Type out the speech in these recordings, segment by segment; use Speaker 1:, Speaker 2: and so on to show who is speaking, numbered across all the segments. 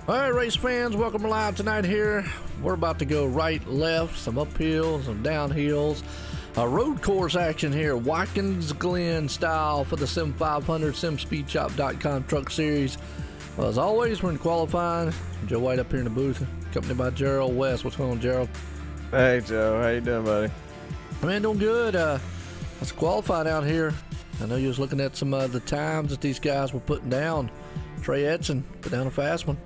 Speaker 1: All right, race fans, welcome live tonight here. We're about to go right, left, some uphills, some downhills. Road course action here, Watkins Glen style for the Sim500 simspeedshop.com truck series. Well, as always, we're in qualifying. Joe White up here in the booth, accompanied by Gerald West. What's going on, Gerald?
Speaker 2: Hey, Joe. How you doing, buddy?
Speaker 1: Man, doing good. Let's qualify out here. I know you was looking at some of the times that these guys were putting down. Trey Edson put down a fast one.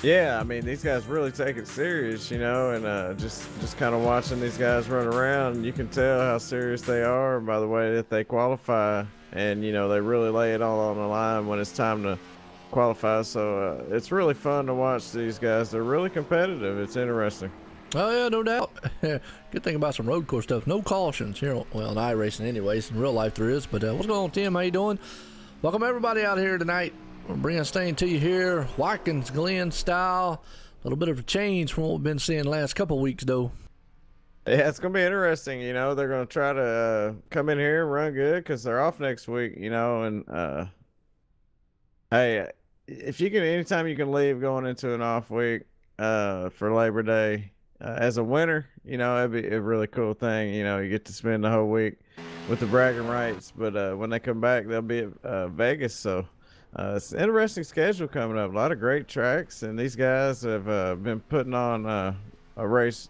Speaker 2: Yeah, I mean, these guys really take it serious, you know, and just kind of watching these guys run around, you can tell how serious they are by the way that they qualify, and, you know, they really lay it all on the line when it's time to qualify, so it's really fun to watch these guys. They're really competitive. It's interesting.
Speaker 1: Oh, yeah, no doubt. Good thing about some road course stuff. No cautions here. Well, in iRacing anyways. In real life there is, but what's going on, Tim? How you doing? Welcome everybody out here tonight. We're bringing Stain to you here, Watkins Glen style. A little bit of a change from what we've been seeing the last couple of weeks, though.
Speaker 2: Yeah, it's going to be interesting. You know, they're going to try to come in here and run good because they're off next week, you know. And, hey, if you can, anytime you can leave going into an off week for Labor Day as a winner, you know, it'd be a really cool thing. You know, you get to spend the whole week with the bragging rights. But when they come back, they'll be at Vegas, so. It's an interesting schedule coming up. A lot of great tracks, and these guys have been putting on a race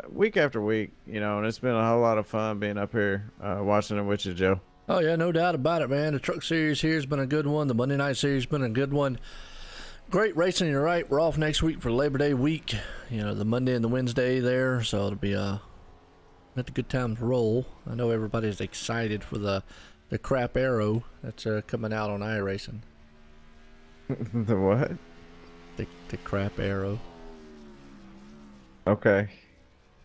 Speaker 2: week after week, you know, and it's been a whole lot of fun being up here watching it with you, Joe. Oh,
Speaker 1: yeah, no doubt about it, man. The truck series here has been a good one. The Monday night series has been a good one. Great racing, you're right. We're off next week for Labor Day week, you know, the Monday and the Wednesday there, so it'll be let the good times roll. I know everybody's excited for the crap arrow that's coming out on iRacing.
Speaker 2: The what?
Speaker 1: The crap arrow.
Speaker 2: Okay.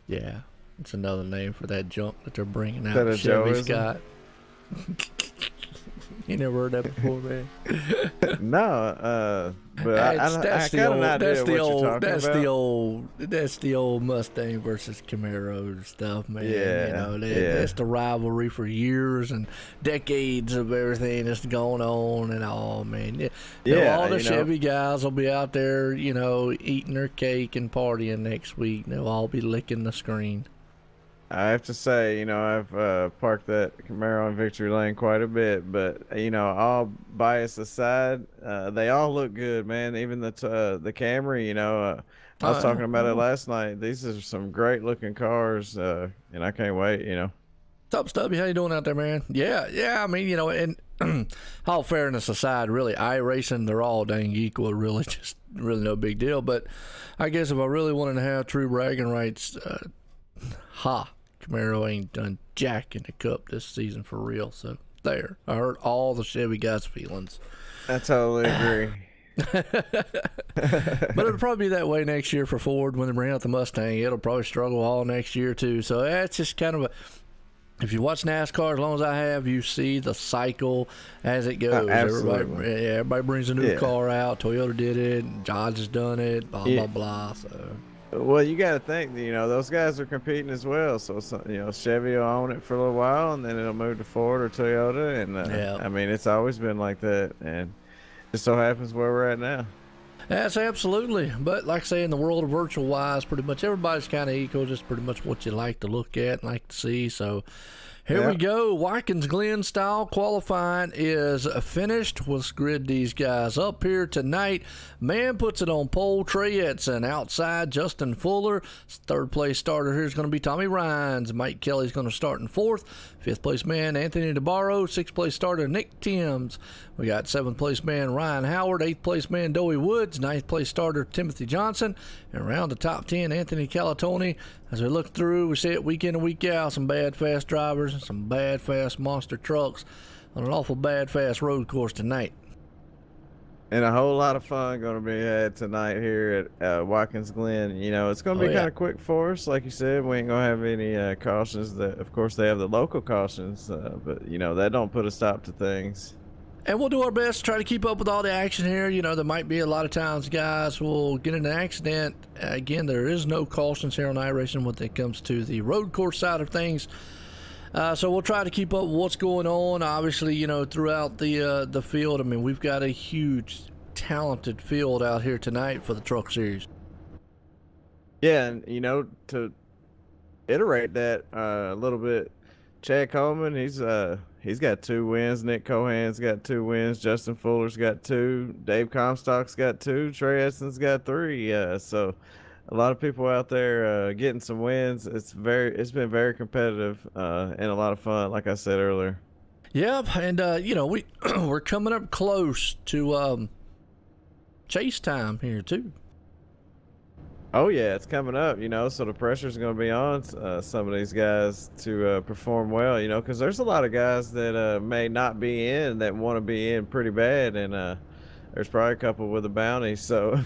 Speaker 1: Yeah, it's another name for that junk that they're bringing out.
Speaker 2: That
Speaker 1: Chevy's got. You never heard that before, man?
Speaker 2: No, but I got an idea what you're talking about.
Speaker 1: That's the old Mustang versus Camaro stuff, man.
Speaker 2: Yeah,
Speaker 1: you know, that's the rivalry for years and decades of everything that's going on and all, man. Yeah, all the Chevy guys will be out there, you know, eating their cake and partying next week. They'll all be licking the screen.
Speaker 2: I have to say, you know, I've parked that Camaro in Victory Lane quite a bit, but, you know, all bias aside, they all look good, man. Even the Camry, you know, I was talking about it last night. These are some great looking cars, and I can't wait, you know.
Speaker 1: What's up, Stubby? How you doing out there, man? Yeah, I mean, you know, and all fairness aside, really, iRacing, they're all dang equal, really, just really no big deal. But I guess if I really wanted to have true bragging rights, Camaro ain't done jack in the cup this season for real. So there, I hurt all the Chevy guys' feelings.
Speaker 2: I totally agree.
Speaker 1: But it'll probably be that way next year for Ford when they bring out the Mustang. It'll probably struggle all next year too. So that's just kind of a. If you watch NASCAR as long as I have, you see the cycle as it goes. Everybody brings a new car out. Toyota did it. Dodge has done it. Blah blah blah. So.
Speaker 2: Well, you got to think, you know, those guys are competing as well. So, you know, Chevy will own it for a little while, and then it'll move to Ford or Toyota. And, I mean, it's always been like that. And it just so happens where we're at now.
Speaker 1: That's absolutely. But like I say, in the world of virtual wise, pretty much everybody's kind of equal, just pretty much what you like to look at and like to see. So here we go. Watkins Glen style qualifying is finished. Let's grid these guys up here tonight. Man puts it on pole. Trey Edson outside. Justin Fuller. Third place starter here is going to be Tommy Rhines. Mike Kelly's going to start in fourth. Fifth place man Anthony DeBarro. Sixth place starter Nick Timms. We got seventh place man Ryan Howard. Eighth place man Doey Woods. Ninth place starter Timothy Johnson. And around the top 10 Anthony Calatoni. As we look through, we see it week in and week out. Some bad fast drivers, some bad fast monster trucks on an awful bad fast road course tonight.
Speaker 2: And a whole lot of fun going to be had tonight here at Watkins Glen. You know, it's going to be kind of quick for us. Like you said, we ain't going to have any cautions. Of course, they have the local cautions, but, you know, that don't put a stop to things.
Speaker 1: And we'll do our best to try to keep up with all the action here. You know, there might be a lot of times guys will get in an accident. Again, there is no cautions here on iRacing when it comes to the road course side of things. So we'll try to keep up with what's going on. Obviously, you know, throughout the field. I mean, we've got a huge talented field out here tonight for the Truck Series.
Speaker 2: Yeah, and to iterate that a little bit, Chad Coleman, he's got 2 wins. Nick Cohan's got 2 wins. Justin Fuller's got 2. Dave Comstock's got 2. Trey Edson's got 3. So a lot of people out there getting some wins. It's been very competitive and a lot of fun, like I said earlier.
Speaker 1: Yep, and we're coming up close to chase time here too.
Speaker 2: Oh yeah, it's coming up, so the pressure's going to be on some of these guys to perform well, because there's a lot of guys that may not be in that want to be in pretty bad, and there's probably a couple with a bounty, so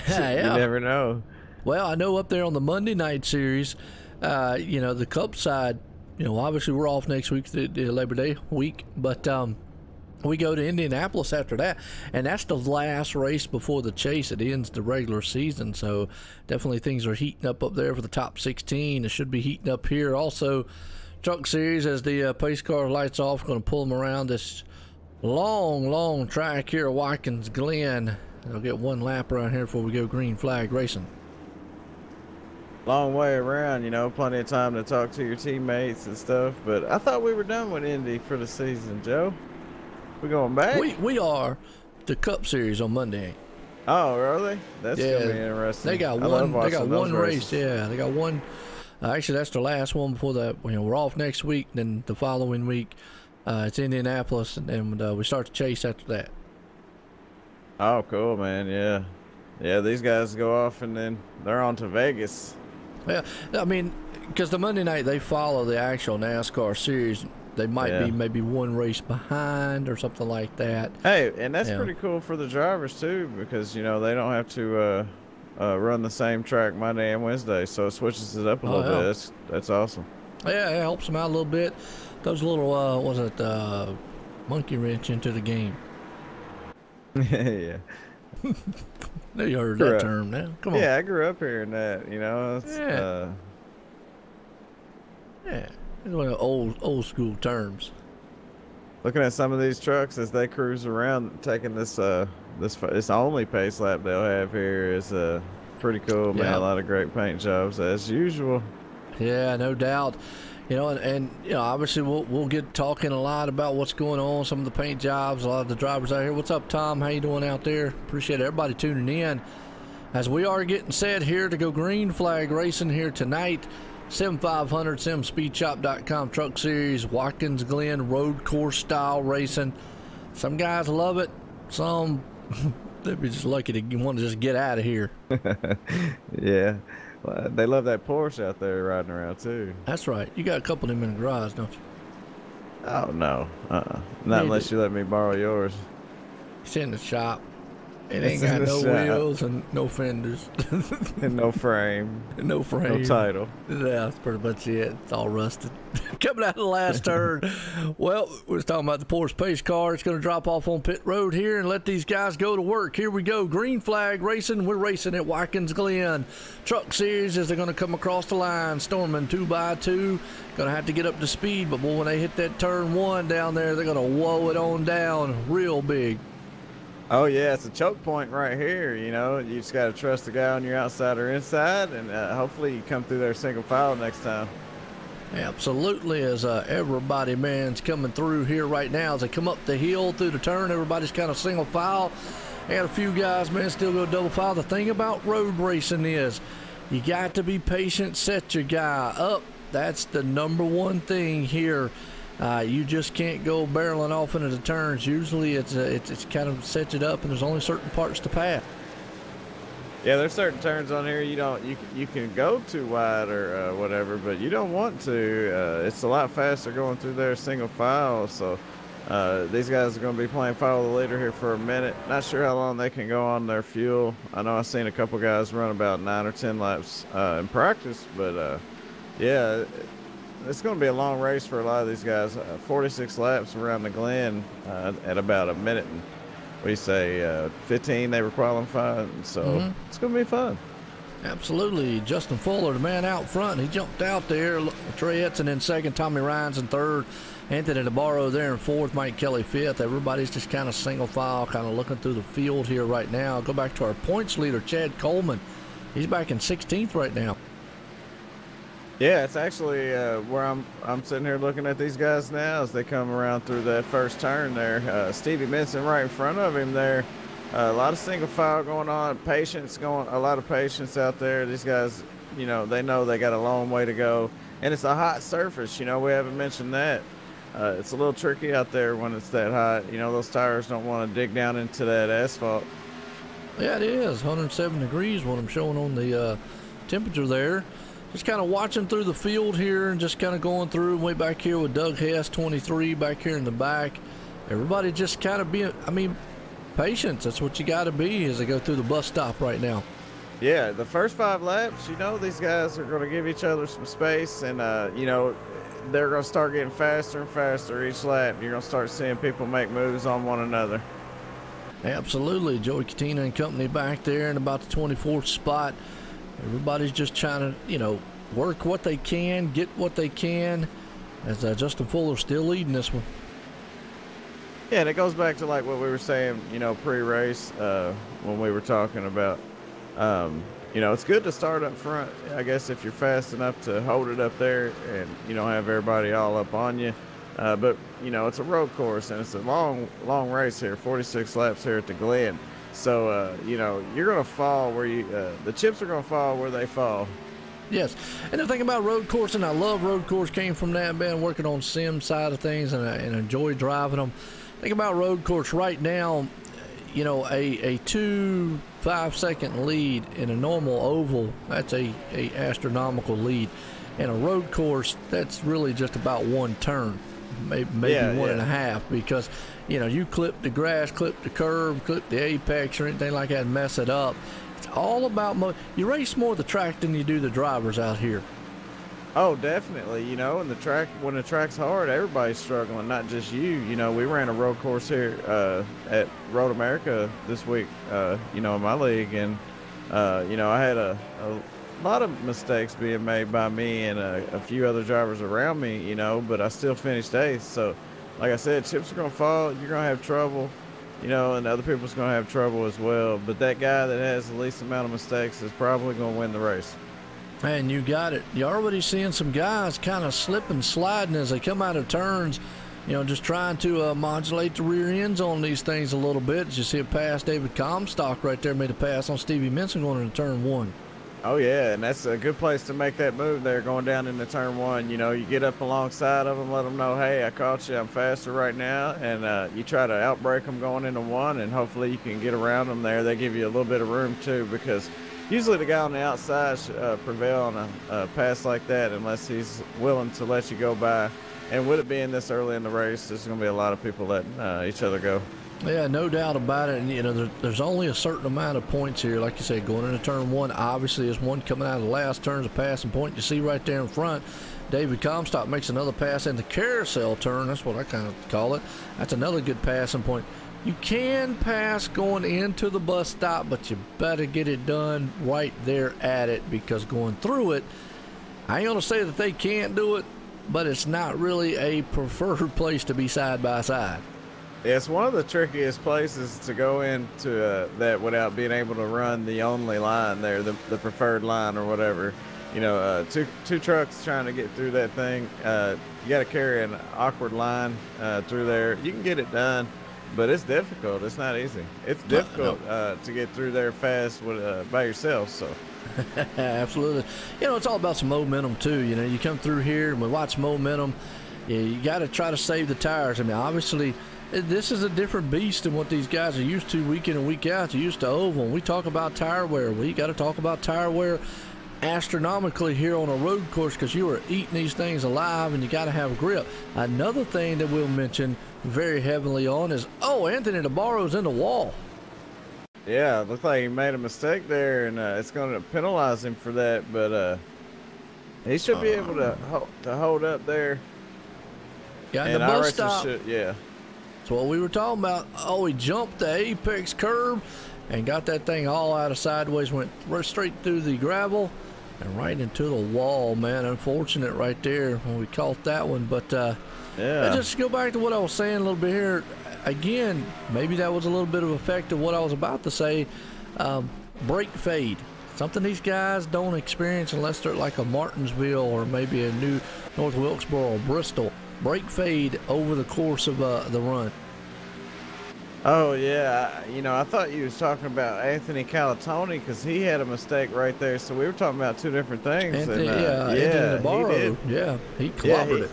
Speaker 1: Yeah.
Speaker 2: You never know.
Speaker 1: Well, I know up there on the Monday night series, the Cup side, obviously we're off next week, the Labor Day week, but we go to Indianapolis after that, and that's the last race before the chase. It ends the regular season, so definitely things are heating up there for the top 16. It should be heating up here. Also, Truck Series, as the pace car lights off, going to pull them around this long track here at Watkins Glen. They'll get one lap around here before we go green flag racing.
Speaker 2: Long way around, plenty of time to talk to your teammates and stuff, but I thought we were done with Indy for the season, Joe. We going back?
Speaker 1: We are. The Cup Series on Monday.
Speaker 2: Oh, really? That's gonna be interesting.
Speaker 1: They got one. They got one race. Yeah, they got one. Actually, that's the last one before that. We're off next week. Then the following week, it's Indianapolis, and we start the chase after that.
Speaker 2: Oh, cool, man. Yeah. These guys go off, and then they're on to Vegas.
Speaker 1: Yeah, I mean, because the Monday night they follow the actual NASCAR series. They might be maybe one race behind or something like that. Hey,
Speaker 2: and that's pretty cool for the drivers too, because they don't have to run the same track Monday and Wednesday, so it switches it up a little bit. That's awesome.
Speaker 1: Yeah, it helps them out a little bit. Those little monkey wrench into the game.
Speaker 2: Yeah.
Speaker 1: You heard that term now. Come on.
Speaker 2: Yeah, I grew up hearing that.
Speaker 1: Yeah. It's one of the old school terms.
Speaker 2: Looking at some of these trucks as they cruise around, taking this only pace lap they'll have here is pretty cool, man. A lot of great paint jobs as usual.
Speaker 1: Yeah, no doubt. And obviously we'll get talking a lot about what's going on, some of the paint jobs, a lot of the drivers out here. What's up, Tom? How you doing out there? Appreciate everybody tuning in as we are getting set here to go green flag racing here tonight. Sim500, simspeedshop.com Truck Series, Watkins Glen road course style racing. Some guys love it. Some they'd be just lucky to want to just get out of here.
Speaker 2: Yeah. Well, they love that Porsche out there riding around too.
Speaker 1: That's right. You got a couple of them in the garage, don't you?
Speaker 2: Oh no. Not unless you let me borrow yours.
Speaker 1: It's in the shop. It ain't got no wheels and no fenders.
Speaker 2: And no frame.
Speaker 1: No frame.
Speaker 2: No title.
Speaker 1: Yeah, that's pretty much it. It's all rusted. Coming out of the last turn. Well, we was talking about the Porsche pace car. It's going to drop off on pit road here and let these guys go to work. Here we go. Green flag racing. We're racing at Watkins Glen. Truck Series as they're going to come across the line. Storming 2x2. Going to have to get up to speed. But boy, when they hit that turn 1 down there, they're going to whoa it on down real big.
Speaker 2: Oh yeah, it's a choke point right here. You just got to trust the guy on your outside or inside, and hopefully you come through there single file next time.
Speaker 1: Absolutely, as everybody, man's coming through here right now. As they come up the hill through the turn, everybody's kind of single file. I got a few guys, man, still go double file. The thing about road racing is you got to be patient, set your guy up. That's the number one thing here. You just can't go barreling off into the turns. Usually it's kind of sets it up, and there's only certain parts to pass.
Speaker 2: Yeah, there's certain turns on here you can go too wide or whatever, but you don't want to. It's a lot faster going through there single file. So these guys are going to be playing follow the leader here for a minute. Not sure how long they can go on their fuel. I know I've seen a couple guys run about 9 or 10 laps in practice, but yeah. It's going to be a long race for a lot of these guys. 46 laps around the Glen at about a minute and we say 15 they were qualifying. So it's going to be fun.
Speaker 1: Absolutely. Justin Fuller, the man out front, he jumped out there. Trey Etzen in second, Tommy Ryan's in third, Anthony DeBarro there in fourth, Mike Kelly fifth. Everybody's just kind of single file, kind of looking through the field here right now. Go back to our points leader, Chad Coleman. He's back in 16th right now.
Speaker 2: Yeah, it's actually where I'm sitting here looking at these guys now as they come around through that first turn there. Stevie Benson right in front of him there. A lot of single file going on, a lot of patience out there. These guys, you know they got a long way to go, and it's a hot surface. You know, we haven't mentioned that. It's a little tricky out there when it's that hot. You know, those tires don't want to dig down into that asphalt.
Speaker 1: Yeah, it is 107 degrees what I'm showing on the temperature there. Just kind of watching through the field here and just kind of going through. Way back here with Doug Hess, 23, back here in the back. Everybody just kind of being, patience. That's what you got to be as they go through the bus stop right now.
Speaker 2: Yeah, the first 5 laps, you know, these guys are going to give each other some space, and, you know, they're going to start getting faster and faster each lap. You're going to start seeing people make moves on one another.
Speaker 1: Absolutely. Joey Katina and company back there in about the 24th spot. Everybody's just trying to, you know, work what they can, get what they can, as Justin Fuller's still leading this one.
Speaker 2: Yeah, and it goes back to like what we were saying, you know, pre-race when we were talking about, you know, it's good to start up front, I guess, if you're fast enough to hold it up there and, you know, have everybody all up on you. But, you know, it's a road course and it's a long race here, 46 laps here at the Glen. So, you know, you're going to fall where the chips are going to fall where they fall.
Speaker 1: Yes, and the thing about road course, and I love road course, came from that, been working on sim side of things and enjoy driving them. Think about road course right now, you know, a 2 5-second lead in a normal oval, that's a astronomical lead. In a road course, that's really just about one turn, maybe one and a half, because, you know, you clip the grass, clip the curb, clip the apex or anything like that and mess it up. It's all about you race more the track than you do the drivers out here.
Speaker 2: Oh, definitely. You know, and when the track's hard, everybody's struggling, not just you. You know, we ran a road course here at Road America this week, you know, in my league. And, you know, I had a lot of mistakes being made by me and a few other drivers around me, you know, but I still finished 8th. So, like I said, chips are going to fall. You're going to have trouble, you know, and other people's going to have trouble as well. But that guy that has the least amount of mistakes is probably going to win the race.
Speaker 1: And you got it. You're already seeing some guys kind of slipping, sliding as they come out of turns, you know, just trying to modulate the rear ends on these things a little bit. As you see a pass, David Comstock right there made a pass on Stevie Benson going into turn 1.
Speaker 2: Oh, yeah, and that's a good place to make that move there going down into turn 1. You know, you get up alongside of them, let them know, hey, I caught you, I'm faster right now, and you try to outbrake them going into 1, and hopefully you can get around them there. They give you a little bit of room, too, because usually the guy on the outside should prevail on a pass like that unless he's willing to let you go by. And with it being this early in the race, there's going to be a lot of people letting each other go.
Speaker 1: Yeah, no doubt about it. And, you know, there's only a certain amount of points here. Like you said, going into turn 1, obviously, there's one coming out of the last turn's a passing point. You see right there in front, David Comstock makes another pass in the carousel turn. That's what I kind of call it. That's another good passing point. You can pass going into the bus stop, but you better get it done right there at it, because going through it, I ain't going to say that they can't do it, but it's not really a preferred place to be side by side.
Speaker 2: Yeah, it's one of the trickiest places to go into that without being able to run the only line there, the preferred line or whatever. You know, two trucks trying to get through that thing. You got to carry an awkward line through there. You can get it done, but it's difficult. It's not easy. It's difficult to get through there fast by yourself. So.
Speaker 1: Absolutely. You know, it's all about some momentum too. You know, you come through here and we watch momentum. You got to try to save the tires. I mean, obviously, this is a different beast than what these guys are used to week in and week out. They're used to oval. When we talk about tire wear, we got to talk about tire wear astronomically here on a road course, because you are eating these things alive and you got to have grip. Another thing that we'll mention very heavily on is, Anthony DeBarro's in the wall.
Speaker 2: Yeah, it looked like he made a mistake there, and it's going to penalize him for that, but he should be able to hold up there.
Speaker 1: Got in the bus stop.
Speaker 2: Yeah.
Speaker 1: That's what we were talking about. He jumped the apex curb, and got that thing all out of sideways, went straight through the gravel and right into the wall, man. Unfortunate right there when we caught that one. But
Speaker 2: yeah,
Speaker 1: just to go back to what I was saying a little bit here, again, maybe that was a little bit of effect of what I was about to say. Brake fade, something these guys don't experience unless they're like a Martinsville or maybe a new North Wilkesboro or Bristol. Brake fade over the course of the run.
Speaker 2: Oh yeah, you know, I thought you was talking about Anthony Calatoni because he had a mistake right there. So we were talking about two different things.
Speaker 1: Anthony,
Speaker 2: yeah,
Speaker 1: Navarro,
Speaker 2: he did.
Speaker 1: Yeah, he clobbered it.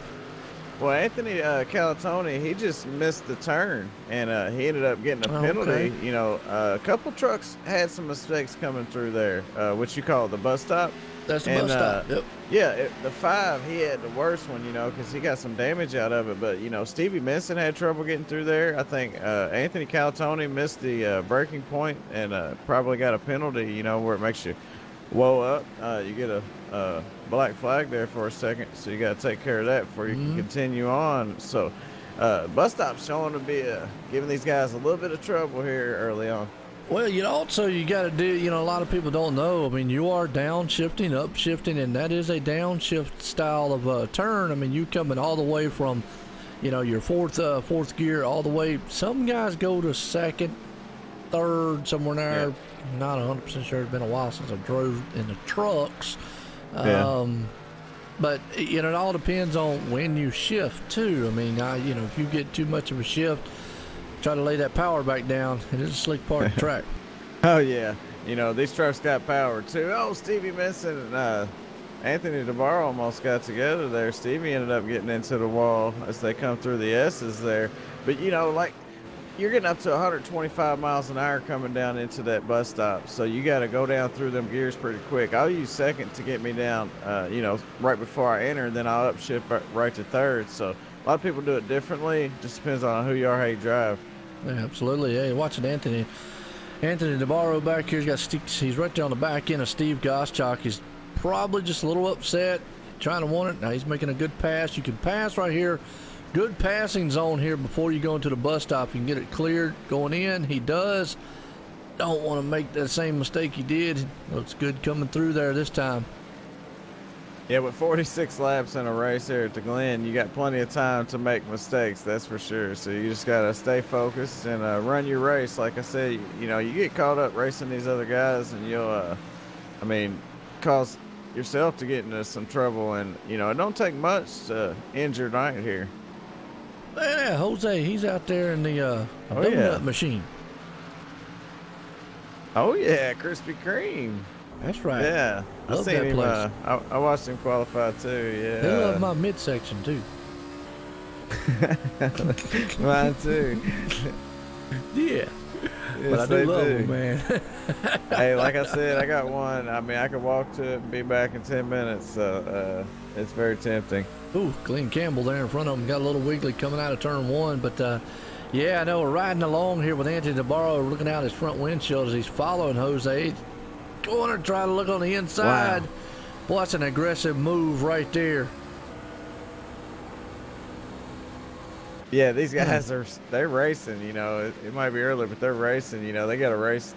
Speaker 2: Well, Anthony Calatoni, he just missed the turn, and he ended up getting a penalty.
Speaker 1: Okay.
Speaker 2: You know, a couple trucks had some mistakes coming through there, what you call the bus stop.
Speaker 1: That's the bus stop. Yep.
Speaker 2: Yeah, the 5, he had the worst one, you know, because he got some damage out of it. But, you know, Stevie Minson had trouble getting through there. I think Anthony Calatoni missed the breaking point and probably got a penalty, you know, where it makes you whoa up. You get a black flag there for a second, so you got to take care of that before you can continue on. So bus stop's showing to be giving these guys a little bit of trouble here early on.
Speaker 1: Well, you got to do, you know, a lot of people don't know. I mean, you are downshifting, upshifting, and that is a downshift style of turn. I mean, you coming all the way from, you know, your fourth gear all the way. Some guys go to second, third, somewhere there. Yeah. Not 100% sure. It's been a while since I drove in the trucks. But, you know, it all depends on when you shift, too. I mean, you know, if you get too much of a shift, try to lay that power back down. It is a slick part of the track.
Speaker 2: Oh, yeah. You know, these trucks got power, too. Oh, Stevie Minson and Anthony DeBarro almost got together there. Stevie ended up getting into the wall as they come through the S's there. But, you know, like, you're getting up to 125 miles an hour coming down into that bus stop. So you got to go down through them gears pretty quick. I'll use second to get me down, you know, right before I enter. Then I'll upshift right to third. So a lot of people do it differently. Just depends on who you are, how you drive.
Speaker 1: Yeah, absolutely. Hey, watching Anthony DeBarro back here. He's right there on the back end of Steve Goschalk. He's probably just a little upset, trying to want it. Now he's making a good pass. You can pass right here. Good passing zone here before you go into the bus stop. You can get it cleared going in. He does. Don't want to make that same mistake he did. Looks good coming through there this time.
Speaker 2: Yeah, with 46 laps in a race here at the Glen, you got plenty of time to make mistakes, that's for sure. So you just got to stay focused and run your race. Like I said, you know, you get caught up racing these other guys and you'll, I mean, cause yourself to get into some trouble. And, you know, it don't take much to injure Knight here.
Speaker 1: Yeah, Jose, he's out there in the donut machine.
Speaker 2: Oh, yeah, Krispy Kreme.
Speaker 1: That's right.
Speaker 2: Yeah,
Speaker 1: Love
Speaker 2: I seen
Speaker 1: that
Speaker 2: him.
Speaker 1: place.
Speaker 2: I watched him qualify too. Yeah,
Speaker 1: they love my midsection too.
Speaker 2: Mine too.
Speaker 1: Yeah,
Speaker 2: Yes,
Speaker 1: but I do love them, man.
Speaker 2: Hey, like I said, I got one. I mean, I could walk to it and be back in 10 minutes. So it's very tempting.
Speaker 1: Ooh, Glenn Campbell there in front of him. Got a little wiggly coming out of turn one. But, yeah, I know we're riding along here with Anthony DeBarro looking out his front windshield as he's following Jose. Going to try to look on the inside.
Speaker 2: Wow.
Speaker 1: Boy, that's an aggressive move right there.
Speaker 2: Yeah, these guys they're racing. You know, it might be early, but they're racing. You know, they got to race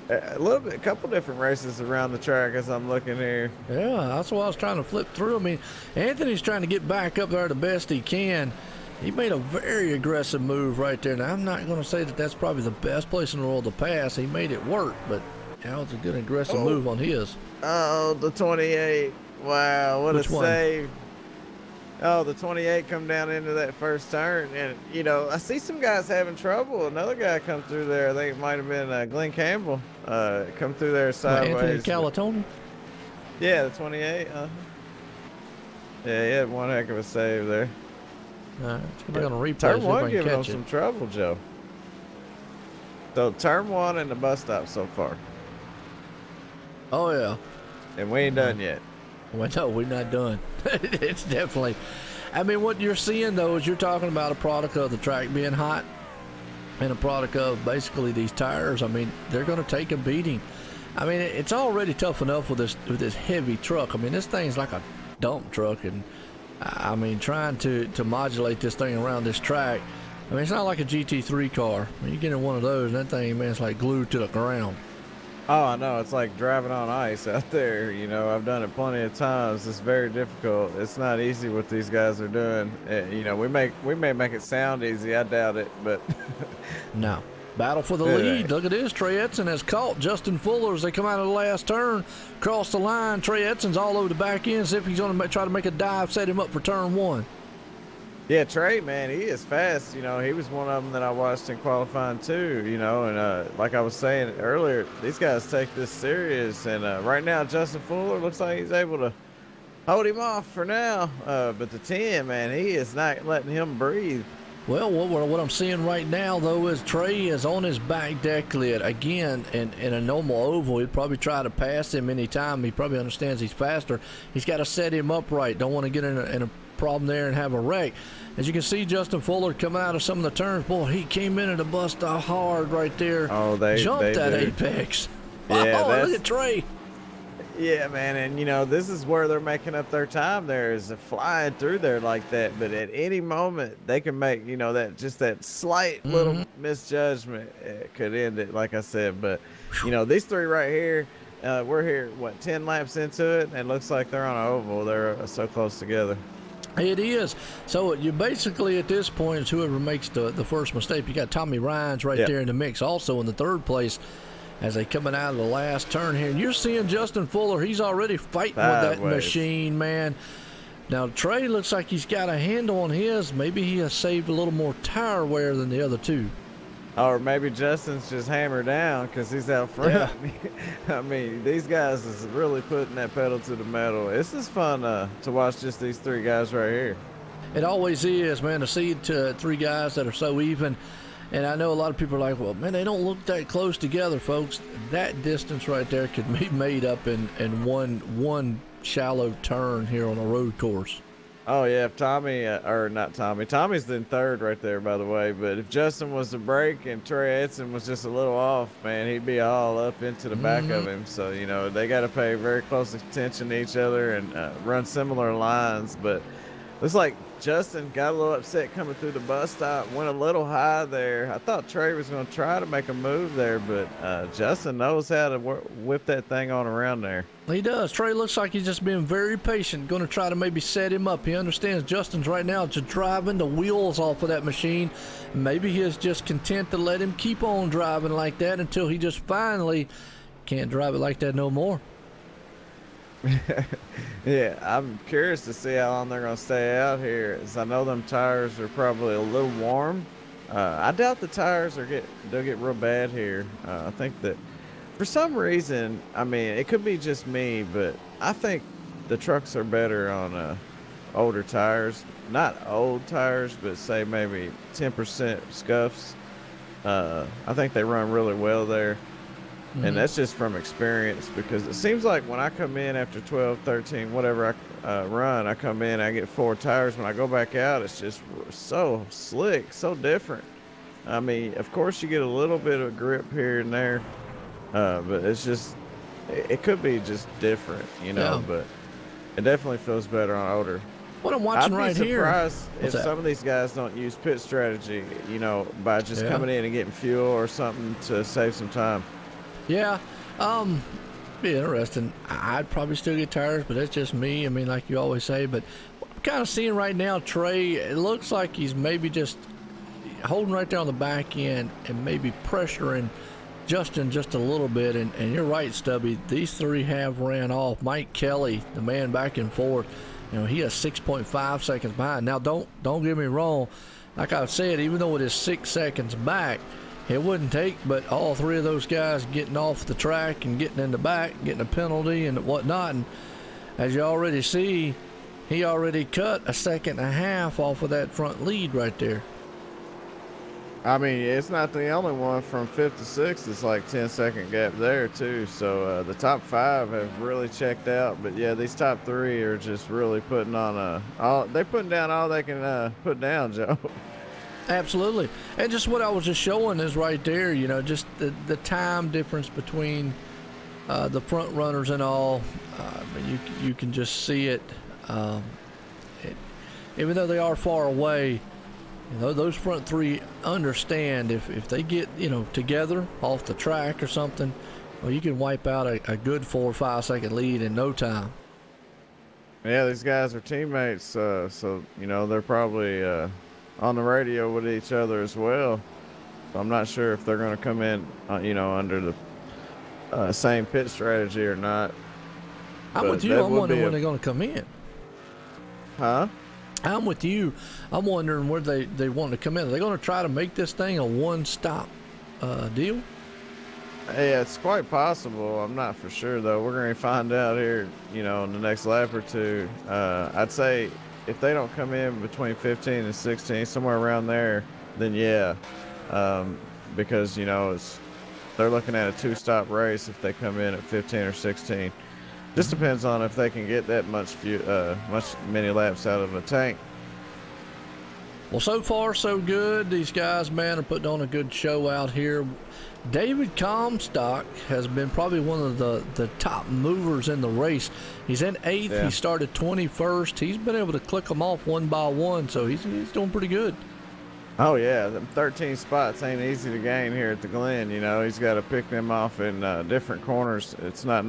Speaker 2: a couple different races around the track as I'm looking here.
Speaker 1: Yeah, that's why I was trying to flip through. I mean, Anthony's trying to get back up there the best he can. He made a very aggressive move right there. Now, I'm not going to say that that's probably the best place in the world to pass. He made it work, but that was a good aggressive move on his.
Speaker 2: Oh, the 28. Wow, what
Speaker 1: Which
Speaker 2: a
Speaker 1: one?
Speaker 2: save. Oh, the 28 come down into that first turn. And, you know, I see some guys having trouble. Another guy come through there. I think it might have been Glenn Campbell come through there sideways.
Speaker 1: Anthony Calatoni?
Speaker 2: Yeah, the 28. Yeah, he had one heck of a save there.
Speaker 1: Let's go back on a replay.
Speaker 2: Turn
Speaker 1: see if I
Speaker 2: one
Speaker 1: can
Speaker 2: giving him
Speaker 1: catch it.
Speaker 2: some trouble, Joe. So turn one and the bus stop so far.
Speaker 1: Oh, yeah.
Speaker 2: And we ain't done yet.
Speaker 1: Well, no, we're not done. It's definitely. I mean, what you're seeing, though, is you're talking about a product of the track being hot and a product of basically these tires. I mean, they're going to take a beating. I mean, it's already tough enough with this heavy truck. I mean, this thing's like a dump truck. And, I mean, trying to modulate this thing around this track, I mean, it's not like a GT3 car. When you get in one of those, that thing, man, it's like glued to the ground.
Speaker 2: Oh, I know. It's like driving on ice out there. You know, I've done it plenty of times. It's very difficult. It's not easy what these guys are doing. You know, we may make it sound easy. I doubt it, but
Speaker 1: no. Battle for the lead. Look at this. Trey Edson has caught Justin Fuller as they come out of the last turn. Cross the line. Trey Edson's all over the back end. See if he's going to try to make a dive, set him up for turn one.
Speaker 2: Yeah, Trey, man, he is fast. You know, he was one of them that I watched in qualifying too, you know, and like I was saying earlier, these guys take this serious. And right now, Justin Fuller looks like he's able to hold him off for now. But the 10, man, he is not letting him breathe.
Speaker 1: Well, what I'm seeing right now, though, is Trey is on his back deck lid. Again, in a normal oval, he'd probably try to pass him anytime. He probably understands he's faster. He's got to set him up right. Don't want to get in a problem there and have a wreck. As you can see, Justin Fuller coming out of some of the turns. Boy, he came in at a bust hard right there.
Speaker 2: Oh, they
Speaker 1: jumped that
Speaker 2: do.
Speaker 1: apex.
Speaker 2: Yeah,
Speaker 1: oh, look at Trey.
Speaker 2: Yeah, man, and you know, this is where they're making up their time there, is flying through there like that. But at any moment, they can make, you know, that slight little misjudgment could end it, like I said. But, you know, these three right here, we're here, what, 10 laps into it, and it looks like they're on an oval. They're so close together.
Speaker 1: It is. So you basically, at this point, is whoever makes the first mistake. You got Tommy Ryan's right there in the mix, also in the third place, as they coming out of the last turn here. And you're seeing Justin Fuller. He's already fighting with that machine, man. Now, Trey looks like he's got a handle on his. Maybe he has saved a little more tire wear than the other two.
Speaker 2: Or maybe Justin's just hammered down because he's out front. Yeah. I mean, these guys is really putting that pedal to the metal. This is fun to watch just these three guys right here.
Speaker 1: It always is, man, to see three guys that are so even. And I know a lot of people are like, well, man, they don't look that close together, folks. That distance right there could be made up in one shallow turn here on a road course.
Speaker 2: Oh, yeah, if Tommy, or not Tommy, Tommy's in third right there, by the way. But if Justin was to break and Trey Edson was just a little off, man, he'd be all up into the back of him. So, you know, they got to pay very close attention to each other and run similar lines. But looks like Justin got a little upset coming through the bus stop, went a little high there. I thought Trey was going to try to make a move there, but Justin knows how to whip that thing on around there.
Speaker 1: He does. Trey looks like he's just being very patient, going to try to maybe set him up. He understands Justin's right now just driving the wheels off of that machine. Maybe he is just content to let him keep on driving like that until he just finally can't drive it like that no more.
Speaker 2: Yeah, I'm curious to see how long they're going to stay out here, as I know them tires are probably a little warm. I doubt the tires they'll get real bad here. I think that for some reason, I mean, it could be just me, but I think the trucks are better on older tires. Not old tires, but say maybe 10% scuffs. I think they run really well there. And that's just from experience, because it seems like when I come in after 12, 13, whatever I run, I come in, I get 4 tires. When I go back out, it's just so slick, so different. I mean, of course, you get a little bit of grip here and there, but it's just, it could be just different, you know, but it definitely feels better on older.
Speaker 1: What I'm watching right here.
Speaker 2: I'd be surprised if some of these guys don't use pit strategy, you know, by just coming in and getting fuel or something to save some time.
Speaker 1: Yeah, be interesting. I'd probably still get tires, but that's just me. I mean, like you always say, but I'm kind of seeing right now, Trey, it looks like he's maybe just holding right there on the back end and maybe pressuring Justin just a little bit. And you're right, Stubby, these three have ran off. Mike Kelly, the man back and forth, you know, he is 6.5 seconds behind. Now, don't get me wrong. Like I said, even though it is 6 seconds back, it wouldn't take but all three of those guys getting off the track and getting in the back, getting a penalty and whatnot. And as you already see, he already cut 1.5 seconds off of that front lead right there.
Speaker 2: I mean, it's not the only one. From 5th to 6th, it's like 10-second gap there too. So the top 5 have really checked out. But yeah, these top 3 are just really putting on they're putting down all they can put down, Joe.
Speaker 1: Absolutely. And just what I was just showing is right there, you know, just the time difference between the front runners and all. You can just see it. Even though they are far away, You know, those front three understand if they get, you know, together off the track or something, well, you can wipe out a good 4 or 5 second lead in no time.
Speaker 2: Yeah, these guys are teammates, so you know they're probably on the radio with each other as well. So I'm not sure if they're going to come in, you know, under the same pit strategy or not.
Speaker 1: I'm with you. I'm wondering when they're going to come in.
Speaker 2: Huh?
Speaker 1: I'm with you. I'm wondering where they want to come in. Are they going to try to make this thing a one-stop deal?
Speaker 2: Yeah, it's quite possible. I'm not for sure, though. We're going to find out here, you know, in the next lap or two. I'd say if they don't come in between 15 and 16, somewhere around there, then yeah. Because, you know, they're looking at a 2-stop race if they come in at 15 or 16. Just depends on if they can get that many laps out of a tank.
Speaker 1: Well, so far so good. These guys, man, are putting on a good show out here. David Comstock has been probably one of the top movers in the race. He's in 8th. Yeah. He started 21st. He's been able to click them off one by one, so he's doing pretty good. Oh yeah, them 13 spots ain't easy to gain here at the Glen. You know, he's got to pick them off in different corners. It's not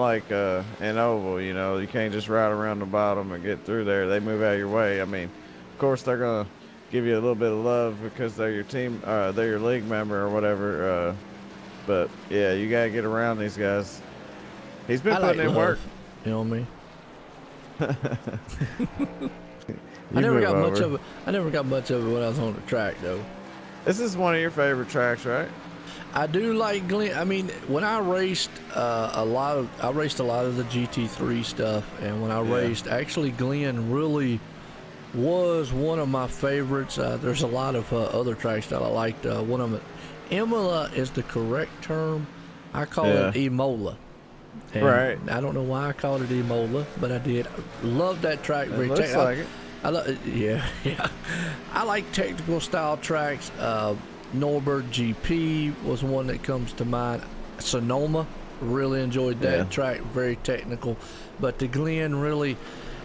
Speaker 1: like an oval. You know, you can't just ride around the bottom and get through there. They move out of your way. I mean, of course they're gonna give you a little bit of love because they're your team, they're your league member or whatever. But yeah, you gotta get around these guys. He's been putting in work. You know what I mean? I never got much of it. I never got much of it when I was on the track, though.
Speaker 2: This is one of your favorite tracks, right?
Speaker 1: I do like Glen. I mean, when I raced I raced a lot of the GT3 stuff, and when I raced, actually, Glen really was one of my favorites. There's a lot of other tracks that I liked. One of them, Imola is the correct term. I call it Imola. And
Speaker 2: right.
Speaker 1: I don't know why I called it Imola, but I did. Love that track.
Speaker 2: It looks like it.
Speaker 1: Yeah. I like technical style tracks. Norbert GP was one that comes to mind. Sonoma, really enjoyed that track. Very technical. But the Glen really,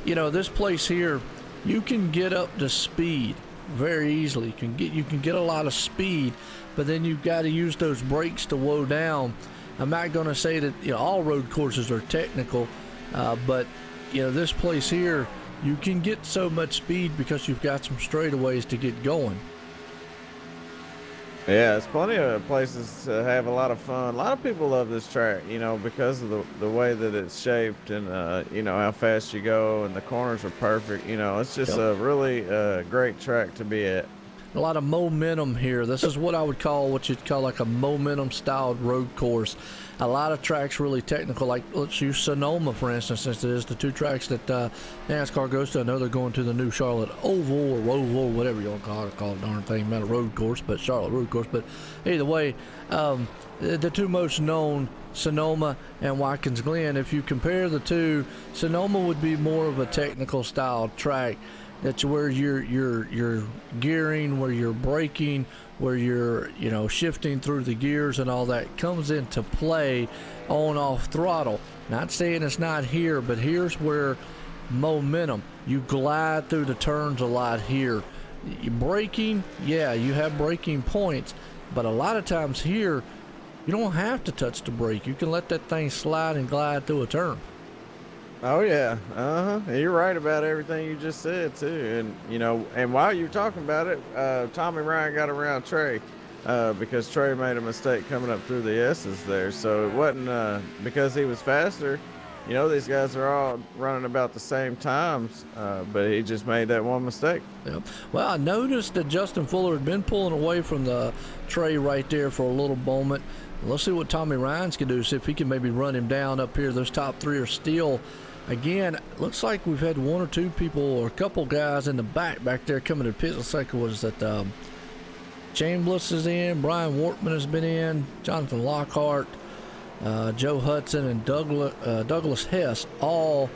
Speaker 1: you know, this place here, you can get up to speed very easily. You can get a lot of speed, but then you've got to use those brakes to slow down. I'm not going to say that, you know, all road courses are technical, but you know, this place here, you can get so much speed because you've got some straightaways to get going.
Speaker 2: Yeah, there's plenty of places to have a lot of fun. A lot of people love this track, you know, because of the way that it's shaped and, you know, how fast you go and the corners are perfect. You know, it's just a really great track to be at.
Speaker 1: A lot of momentum here. This is what I would call what you'd call like a momentum styled road course. A lot of tracks really technical, like let's use Sonoma for instance, since it is the two tracks that NASCAR goes to. I know they're going to the new Charlotte Oval or Oval, whatever you want to call it, darn thing, not a road course, but Charlotte road course. But either way, the two most known, Sonoma and Watkins Glen. If you compare the two, Sonoma would be more of a technical style track. That's where you're gearing, where you're braking, where you're, you know, shifting through the gears and all that comes into play on off throttle. Not saying it's not here, but here's where momentum. You glide through the turns a lot here. Braking, yeah, you have braking points, but a lot of times here, you don't have to touch the brake. You can let that thing slide and glide through a turn.
Speaker 2: Oh yeah, you're right about everything you just said too. And you know, and while you're talking about it, Tommy Ryan got around Trey because Trey made a mistake coming up through the S's there. So it wasn't because he was faster. You know, these guys are all running about the same times, but he just made that one mistake.
Speaker 1: Yep. Well, I noticed that Justin Fuller had been pulling away from the Trey right there for a little moment. Let's see what Tommy Ryan's can do, see if he can maybe run him down up here. Those top three are still. Again, looks like we've had one or two people or a couple guys in the back there coming to the pits. Looks like it was that Chambliss is in, Brian Wortman has been in, Jonathan Lockhart, Joe Hudson, and Douglas Hess all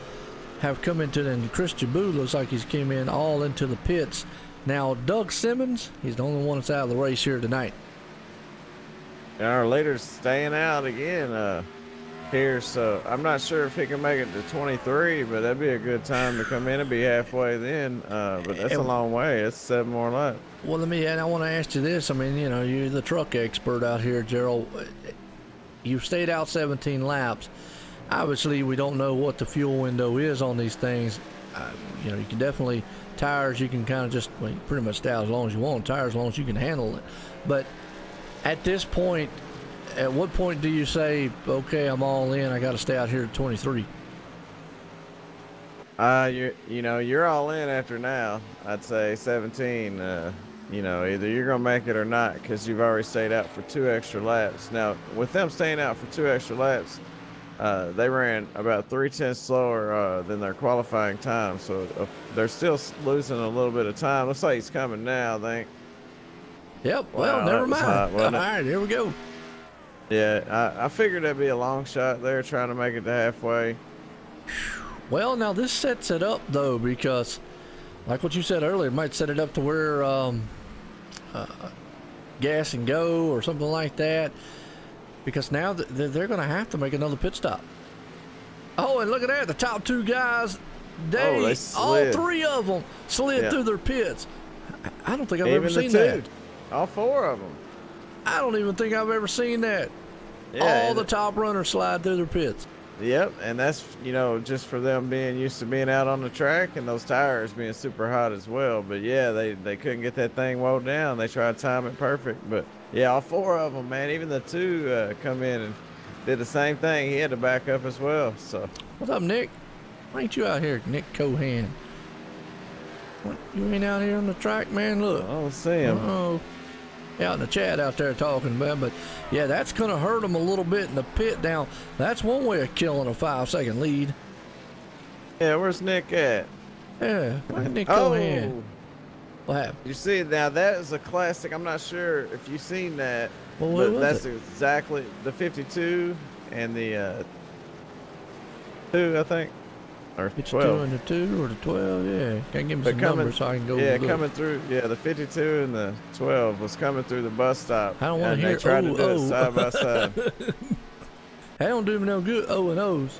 Speaker 1: have come into, and Chris Jaboo looks like he's came in all into the pits. Now, Doug Simmons, he's the only one that's out of the race here tonight.
Speaker 2: Our leader's staying out again. here, so I'm not sure if he can make it to 23, but that'd be a good time to come in and be halfway then. But that's a long way. It's 7 more laps.
Speaker 1: Well, and I want to ask you this. I mean, you know, you're the truck expert out here, Gerald. You've stayed out 17 laps. Obviously, we don't know what the fuel window is on these things. You know, you can definitely, tires, you can kind of just, well, pretty much stay out as long as you want. Tires, as long as you can handle it. But at this point, at what point do you say, okay, I'm all in, I got to stay out here at 23?
Speaker 2: You know, you're all in after now. I'd say 17. You know, either you're gonna make it or not, because you've already stayed out for 2 extra laps. Now, with them staying out for 2 extra laps, they ran about 3/10 slower than their qualifying time, so they're still losing a little bit of time. Looks like he's coming now, I think.
Speaker 1: Yep.
Speaker 2: Wow,
Speaker 1: well, never mind.
Speaker 2: Hot,
Speaker 1: all right, here we go.
Speaker 2: Yeah, I figured that'd be a long shot there, trying to make it to halfway.
Speaker 1: Well, now this sets it up though, because like what you said earlier, it might set it up to where gas and go or something like that, because now they're going to have to make another pit stop. Oh, and look at that, the top 2 guys, they all 3 of them slid through their pits. I don't think I've ever seen that.
Speaker 2: All 4 of them.
Speaker 1: I don't even think I've ever seen that.
Speaker 2: Yeah,
Speaker 1: all the top runners slide through their pits.
Speaker 2: Yep, and that's, you know, just for them being used to being out on the track and those tires being super hot as well. But yeah, they couldn't get that thing wound down. They tried to time it perfect, but yeah, all 4 of them, man. Even the 2 come in and did the same thing. He had to back up as well. So
Speaker 1: what's up, Nick? Why ain't you out here, Nick Cohan? What, you ain't out here on the track, man? Look,
Speaker 2: I don't see him.
Speaker 1: Oh, out in the chat out there talking about, but yeah, that's gonna hurt them a little bit in the pit. Now that's one way of killing a 5-second lead.
Speaker 2: Yeah, where's Nick at?
Speaker 1: Yeah, Nick Cohan. What happened?
Speaker 2: You see, now that is a classic. I'm not sure if you've seen that,
Speaker 1: well,
Speaker 2: but that's exactly the 52 and the 2, I think, or 12.
Speaker 1: And the 2 or the 12, yeah. Can give me some numbers so I can go.
Speaker 2: Yeah, coming through. Yeah, the 52 and the 12 was coming through the bus stop.
Speaker 1: I don't want to hear.
Speaker 2: They tried to do it side by side.
Speaker 1: That don't do me no good. O and O's.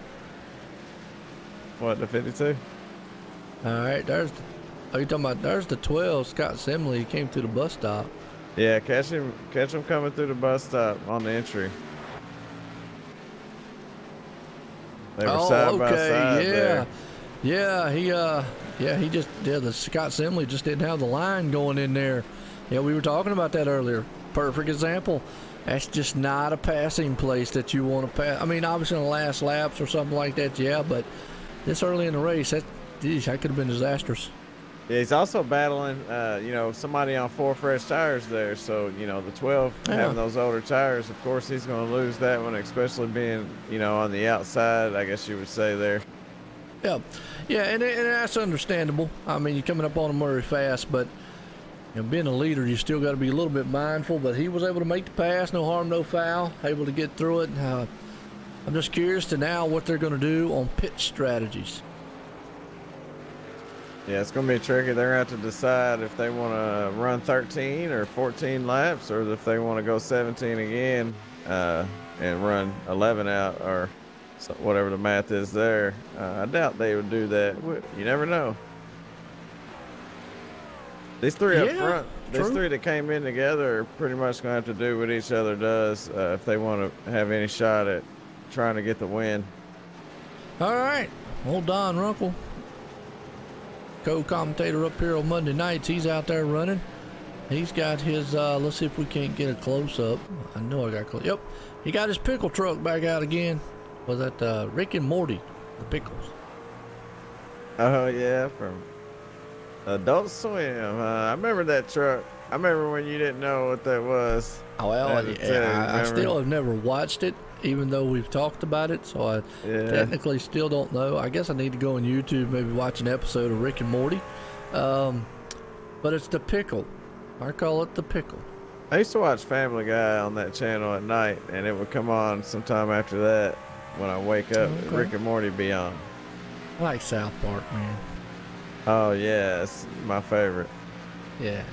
Speaker 2: What, the 52?
Speaker 1: All right, there's. Are you talking about? There's the 12. Scott Simley, he came through the bus stop.
Speaker 2: Yeah, catch him coming through the bus stop on the entry. They were side by side there.
Speaker 1: The Scott Simley just didn't have the line going in there. Yeah, we were talking about that earlier. Perfect example. That's just not a passing place that you want to pass. I mean, obviously in the last laps or something like that, yeah, but this early in the race, that could have been disastrous.
Speaker 2: Yeah, he's also battling, you know, somebody on 4 fresh tires there. So, you know, the 12 having those older tires, of course, he's going to lose that one, especially being, you know, on the outside, I guess you would say there.
Speaker 1: Yeah, and that's understandable. I mean, you're coming up on him very fast, but you know, being a leader, you still got to be a little bit mindful. But he was able to make the pass, no harm, no foul, able to get through it. I'm just curious to now what they're going to do on pit strategies.
Speaker 2: Yeah, it's going to be tricky. They're going to have to decide if they want to run 13 or 14 laps, or if they want to go 17 again and run 11 out, or whatever the math is there. I doubt they would do that. You never know. These 3 up front, these 3 that came in together are pretty much going to have to do what each other does if they want to have any shot at trying to get the win.
Speaker 1: All right. Old Don Runkle, co-commentator up here on Monday nights, he's out there running. He's got his, let's see if we can't get a close-up. I know I got close. Yep. He got his pickle truck back out again. Was that Rick and Morty, the pickles?
Speaker 2: Oh, yeah, from Adult Swim. I remember that truck. I remember when you didn't know what that was.
Speaker 1: Oh, well, I still have never watched it, even though we've talked about it, so I technically still don't know. I guess I need to go on YouTube, maybe watch an episode of Rick and Morty. But it's the pickle. I call it the pickle.
Speaker 2: I used to watch Family Guy on that channel at night, and it would come on sometime after that when I wake up. Okay. Rick and Morty be on.
Speaker 1: I like South Park, man.
Speaker 2: Oh, yeah, it's my favorite.
Speaker 1: Yeah.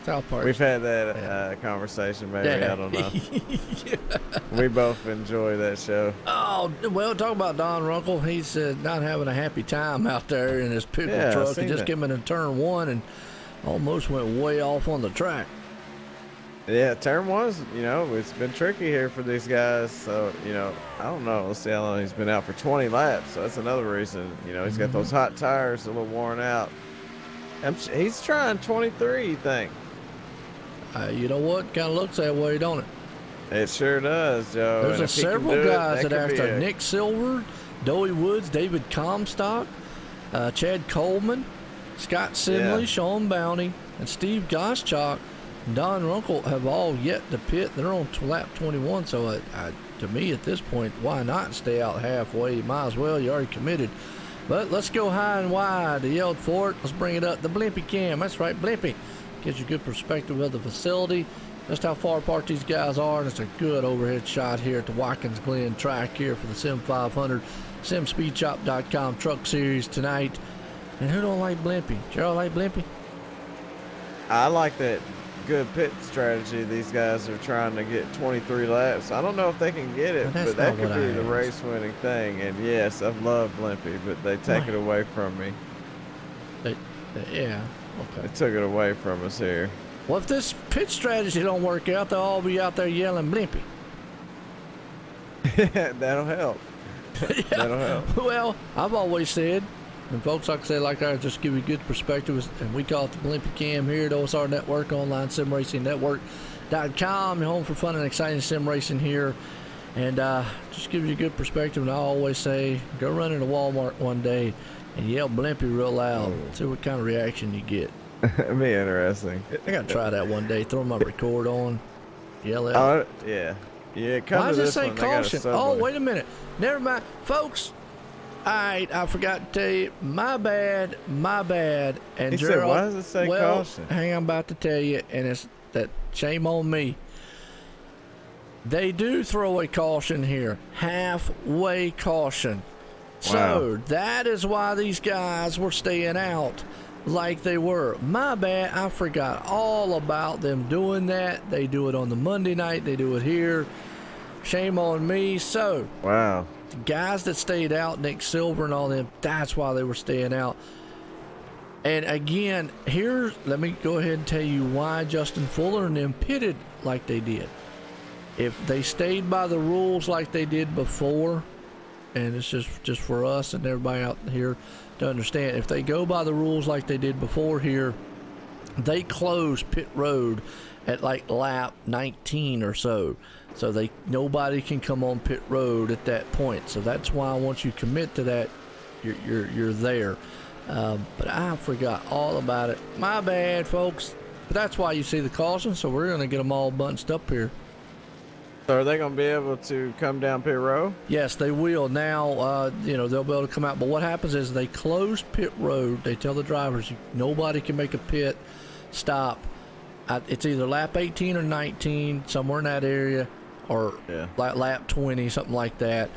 Speaker 1: South Park.
Speaker 2: We've had that conversation, maybe. I don't know. Yeah. We both enjoy that show.
Speaker 1: Oh, well, talk about Don Runkle. He's not having a happy time out there in his pickle truck. He just came in turn one and almost went way off on the track.
Speaker 2: Yeah, turn one's, it's been tricky here for these guys. So, I don't know. Let's see how long he's been out for 20 laps. So that's another reason. He's got those hot tires, a little worn out. He's trying 23, you think?
Speaker 1: You know what? Kind of looks that way, don't it?
Speaker 2: It sure does, Joe.
Speaker 1: There's several guys that after Nick Silver, Doey Woods, David Comstock, Chad Coleman, Scott Simley, Sean Bounty, and Steve Goschalk, and Don Runkle have all yet to pit. They're on lap 21, so to me at this point, why not stay out halfway? You might as well. You already committed. But let's go high and wide. They yelled for it. Let's bring it up. The Blimpie cam. That's right, Blimpie. Gives you a good perspective of the facility, just how far apart these guys are, and it's a good overhead shot here at the Watkins Glen track here for the Sim500 SimSpeedShop.com Truck Series tonight. And who don't like Blimpie? Gerald like Blimpie?
Speaker 2: I like that good pit strategy. These guys are trying to get 23 laps. I don't know if they can get it, but that could be the race-winning thing. And yes, I've loved Blimpie, but they take it away from me.
Speaker 1: Yeah. Okay.
Speaker 2: They took it away from us here.
Speaker 1: Well, if this pit strategy don't work out, they'll all be out there yelling Blimpie.
Speaker 2: That'll help. Yeah. That'll help.
Speaker 1: Well, I've always said, and folks like I say like that, just give you good perspective, and we call it the Blimpie Cam here at OSR Network, online simracingnetwork.com. You're home for fun and exciting sim racing here. And just give you a good perspective, and I always say, go run into Walmart one day and yell Blimpie real loud. See what kind of reaction you get.
Speaker 2: That'd be interesting.
Speaker 1: I gotta try that one day. Throw my record on, yell out.
Speaker 2: Oh, yeah. Yeah, come
Speaker 1: Why
Speaker 2: to
Speaker 1: does it
Speaker 2: this
Speaker 1: say
Speaker 2: one.
Speaker 1: caution? Oh, wait a minute. Never mind. Folks, all right, I forgot to tell you. My bad. And
Speaker 2: he said, why does it say caution?
Speaker 1: Hang on, I'm about to tell you, and it's that shame on me. They do throw a caution here. Halfway caution. So that is why these guys were staying out like they were. My bad, I forgot all about them doing that. They do it on the Monday night. They do it here. Shame on me. So
Speaker 2: the
Speaker 1: guys that stayed out, Nick Silver and all them, that's why they were staying out. And again, here, let me go ahead and tell you why Justin Fuller and them pitted like they did. If they stayed by the rules like they did before, and it's just for us and everybody out here to understand, if they go by the rules like they did before here, they close pit road at like lap 19 or so. So nobody can come on pit road at that point. So that's why once you commit to that, you're there. But I forgot all about it. My bad, folks. But that's why you see the caution. So we're gonna get them all bunched up here.
Speaker 2: So are they going to be able to come down pit road?
Speaker 1: Yes, they will. Now, they'll be able to come out. But what happens is they close pit road. They tell the drivers nobody can make a pit stop. It's either lap 18 or 19, somewhere in that area, or lap 20, something like that.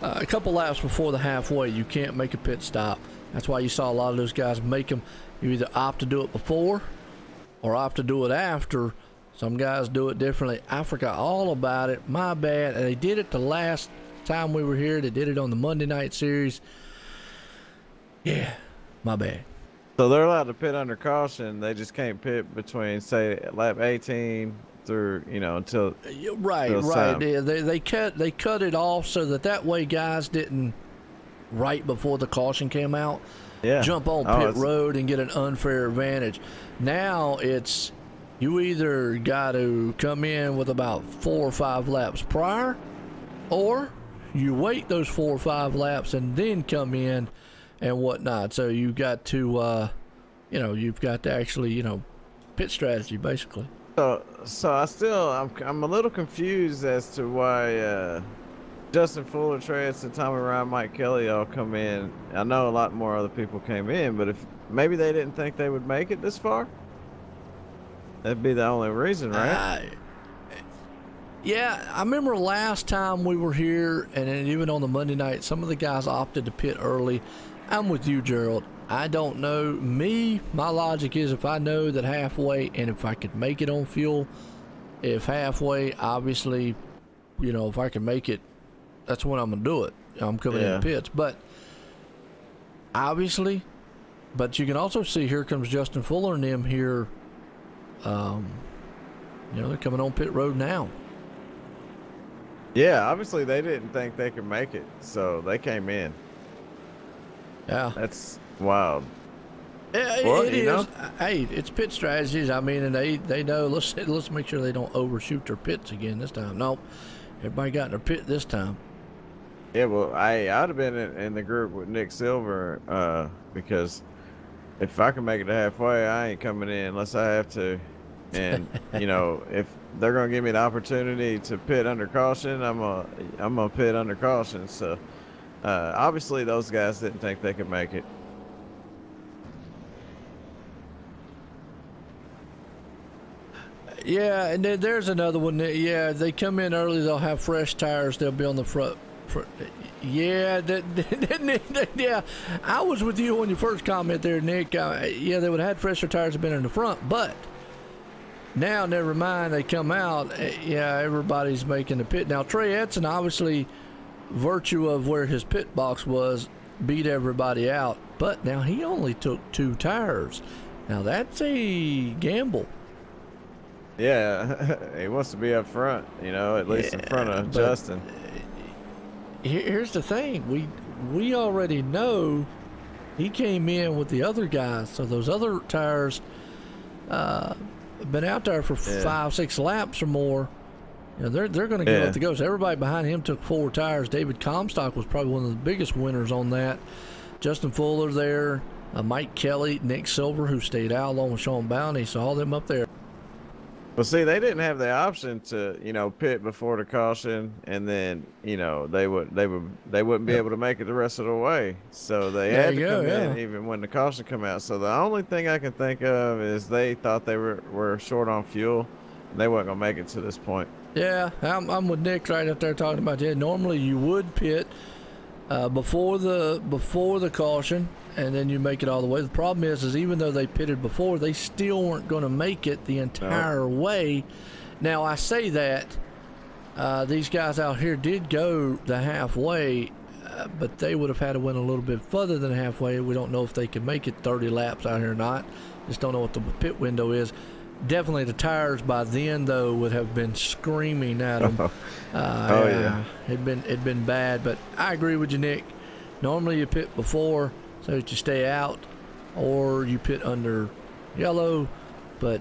Speaker 1: A couple laps before the halfway, you can't make a pit stop. That's why you saw a lot of those guys make them. You either opt to do it before or opt to do it after. Some guys do it differently. I forgot all about it. My bad. And they did it the last time we were here. They did it on the Monday night series. Yeah, my bad.
Speaker 2: So they're allowed to pit under caution. They just can't pit between, say, lap 18 through, until.
Speaker 1: Right. Yeah, they cut it off so that way guys didn't, right before the caution came out, jump on pit road and get an unfair advantage. Now it's, you either got to come in with about 4 or 5 laps prior, or you wait those 4 or 5 laps and then come in and whatnot. So you've got to, you've got to actually, pit strategy basically.
Speaker 2: So I'm a little confused as to why Justin Fuller, Trey and Tommy Ryan, Mike Kelly all come in. I know a lot more other people came in, but if maybe they didn't think they would make it this far. That'd be the only reason, right?
Speaker 1: Yeah, I remember last time we were here, and then even on the Monday night, some of the guys opted to pit early. I'm with you, Gerald. I don't know. My logic is if I know that halfway, and if I could make it on fuel, if halfway, obviously, you know, if I can make it, that's when I'm going to do it. I'm coming in the pits. But obviously, but you can also see here comes Justin Fuller and them here. You know, they're coming on pit road now.
Speaker 2: Yeah, obviously they didn't think they could make it, so they came in.
Speaker 1: Yeah.
Speaker 2: That's wild.
Speaker 1: It is. Hey, it's pit strategies. I mean, and they know. Let's make sure they don't overshoot their pits again this time. Nope, everybody got in their pit this time.
Speaker 2: Yeah, well, I'd have been in the group with Nick Silver because if I can make it to halfway, I ain't coming in unless I have to. And you know, if they're gonna give me the opportunity to pit under caution, I'm gonna pit under caution. So obviously, those guys didn't think they could make it.
Speaker 1: Yeah, and then there's another one. Yeah, they come in early. They'll have fresh tires. They'll be on the front. Yeah, yeah. I was with you on your first comment there, Nick. Yeah, they would have had fresher tires have been in the front, but now never mind. They come out. Yeah, everybody's making the pit now. Trey Edson, obviously, virtue of where his pit box was, beat everybody out. But now he only took 2 tires. Now that's a gamble.
Speaker 2: Yeah, he wants to be up front, you know, at least in front of Justin.
Speaker 1: Here's the thing. We already know he came in with the other guys, so those other tires been out there for 5-6 laps or more. You know, they're going to give up the ghost. Everybody behind him took 4 tires. David Comstock was probably one of the biggest winners on that. Justin Fuller there, Mike Kelly, Nick Silver, who stayed out along with Sean Bounty, so all them up there.
Speaker 2: Well, see, they didn't have the option to, you know, pit before the caution, and then, you know, they wouldn't be able to make it the rest of the way. So they had to come in even when the caution come out. So the only thing I can think of is they thought they were short on fuel, and they weren't gonna make it to this point.
Speaker 1: Yeah, I'm with Nick right up there talking about that. Normally you would pit before the caution, and then you make it all the way. The problem is even though they pitted before, they still weren't going to make it the entire way. Now I say that these guys out here did go the halfway, but they would have had to win a little bit further than halfway. We don't know if they can make it 30 laps out here or not. Just don't know what the pit window is. Definitely the tires by then though would have been screaming at them. It'd been bad. But I agree with you, Nick. Normally you pit before so that you stay out, or you pit under yellow. But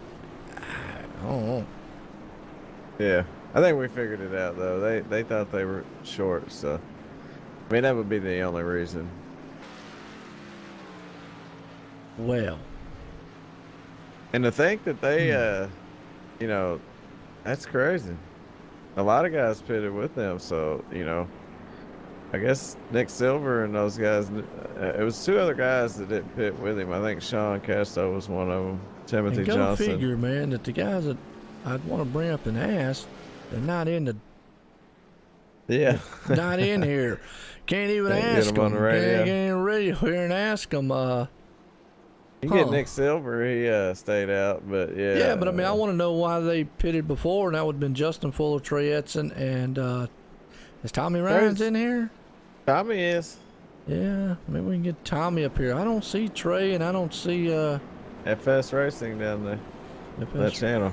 Speaker 1: I don't know.
Speaker 2: Yeah, I think we figured it out though. They thought they were short, so I mean that would be the only reason.
Speaker 1: Well.
Speaker 2: And to think that they, you know, that's crazy. A lot of guys pitted with them, so, you know, I guess Nick Silver and those guys, it was 2 other guys that didn't pit with him. I think Sean Casto was one of them, Timothy Johnson.
Speaker 1: Go figure, man, that the guys that I'd want to bring up and ask, they're not in the...
Speaker 2: Yeah.
Speaker 1: Not in here. Can't even ask them.
Speaker 2: On the radio.
Speaker 1: Can't get on the radio here and ask them,
Speaker 2: You get Nick Silver, he stayed out, but yeah.
Speaker 1: Yeah, but I mean, I want to know why they pitted before, and that would have been Justin Fuller, Trey Edson, and is Tommy Ryan's in here?
Speaker 2: Tommy is.
Speaker 1: Yeah, maybe we can get Tommy up here. I don't see Trey, and I don't see
Speaker 2: FS Racing down there. That channel.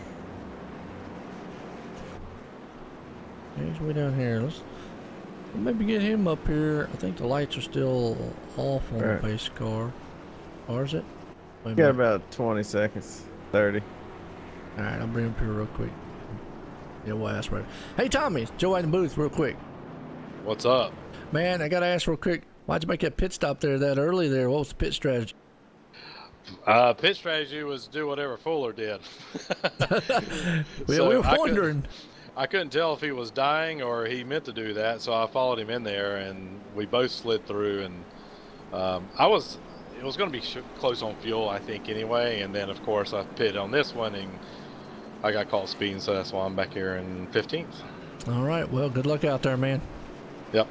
Speaker 1: He's way down here. Let's maybe get him up here. I think the lights are still off on the pace car. Or is it?
Speaker 2: You got about 20 seconds, 30.
Speaker 1: All right, I'll bring him up here real quick. Yeah, we'll ask right. Hey, Tommy, it's Joe in the booth real quick.
Speaker 3: What's up?
Speaker 1: Man, I got to ask real quick. Why'd you make that pit stop there that early there? What was the pit strategy?
Speaker 3: Pit strategy was do whatever Fuller did.
Speaker 1: We were wondering.
Speaker 3: I couldn't tell if he was dying or he meant to do that, so I followed him in there, and we both slid through. And it was going to be close on fuel, I think, anyway. And then, of course, I pitted on this one, and I got caught speeding, so that's why I'm back here in 15th.
Speaker 1: All right, well, good luck out there, man.
Speaker 3: Yep.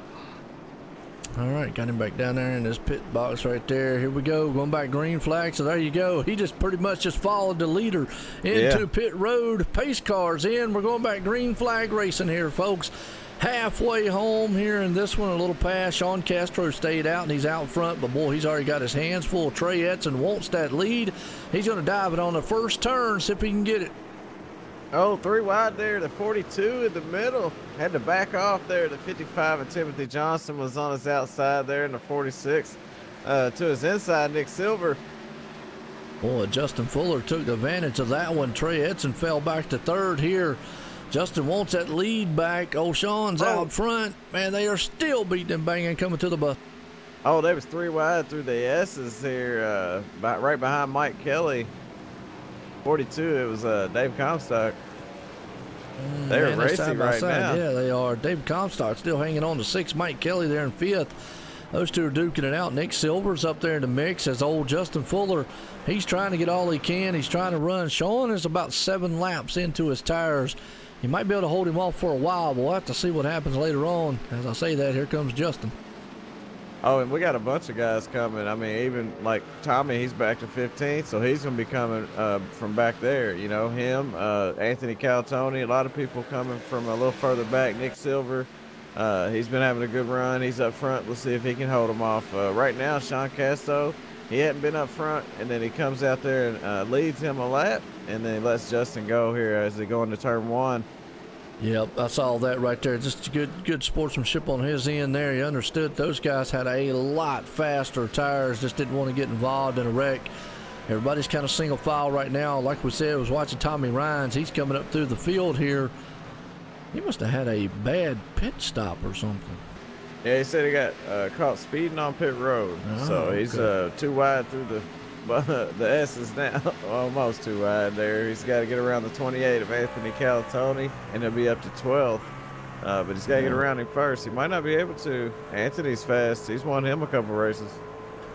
Speaker 1: All right, got him back down there in this pit box right there. Here we go, going back green flag. So there you go. He just pretty much just followed the leader into pit road. Pace cars in. We're going back green flag racing here, folks. Halfway home here in this one, a little past. Sean Castro stayed out, and he's out front. But, boy, he's already got his hands full. Trey Edson wants that lead. He's going to dive it on the first turn, see if he can get it.
Speaker 2: Oh, 3 wide there. The 42 in the middle. Had to back off there. The 55 and Timothy Johnson was on his outside there in the 46. To his inside, Nick Silver.
Speaker 1: Boy, Justin Fuller took advantage of that one. Trey Edson fell back to third here. Justin wants that lead back. Oh, Sean's out front. Man, they are still beating and banging coming to the bus.
Speaker 2: Oh, they was 3 wide through the S's here, right behind Mike Kelly. 42, it was Dave Comstock. They're racing right now.
Speaker 1: Yeah, they are. Dave Comstock still hanging on to 6. Mike Kelly there in 5th. Those two are duking it out. Nick Silver's up there in the mix as old Justin Fuller. He's trying to get all he can. He's trying to run. Sean is about 7 laps into his tires. He might be able to hold him off for a while, but we'll have to see what happens later on. As I say that, here comes Justin.
Speaker 2: Oh, and we got a bunch of guys coming. I mean, even like Tommy, he's back to 15th, so he's going to be coming from back there. You know, him, Anthony Calatoni, a lot of people coming from a little further back. Nick Silver, he's been having a good run. He's up front. Let's see if he can hold him off. Right now, Sean Casto, he hadn't been up front, and then he comes out there and leads him a lap, and then he lets Justin go here as they go into turn 1.
Speaker 1: Yep, I saw that right there. Just good sportsmanship on his end there. He understood those guys had a lot faster tires, just didn't want to get involved in a wreck. Everybody's kind of single file right now. Like we said, I was watching Tommy Rhines. He's coming up through the field here. He must have had a bad pit stop or something.
Speaker 2: Yeah, he said he got caught speeding on pit road. So he's 2 wide through the S's now. Almost 2 wide there. He's got to get around the 28 of Anthony Calatoni, and he'll be up to 12th. But he's got to get around him first. He might not be able to. Anthony's fast. He's won him a couple races.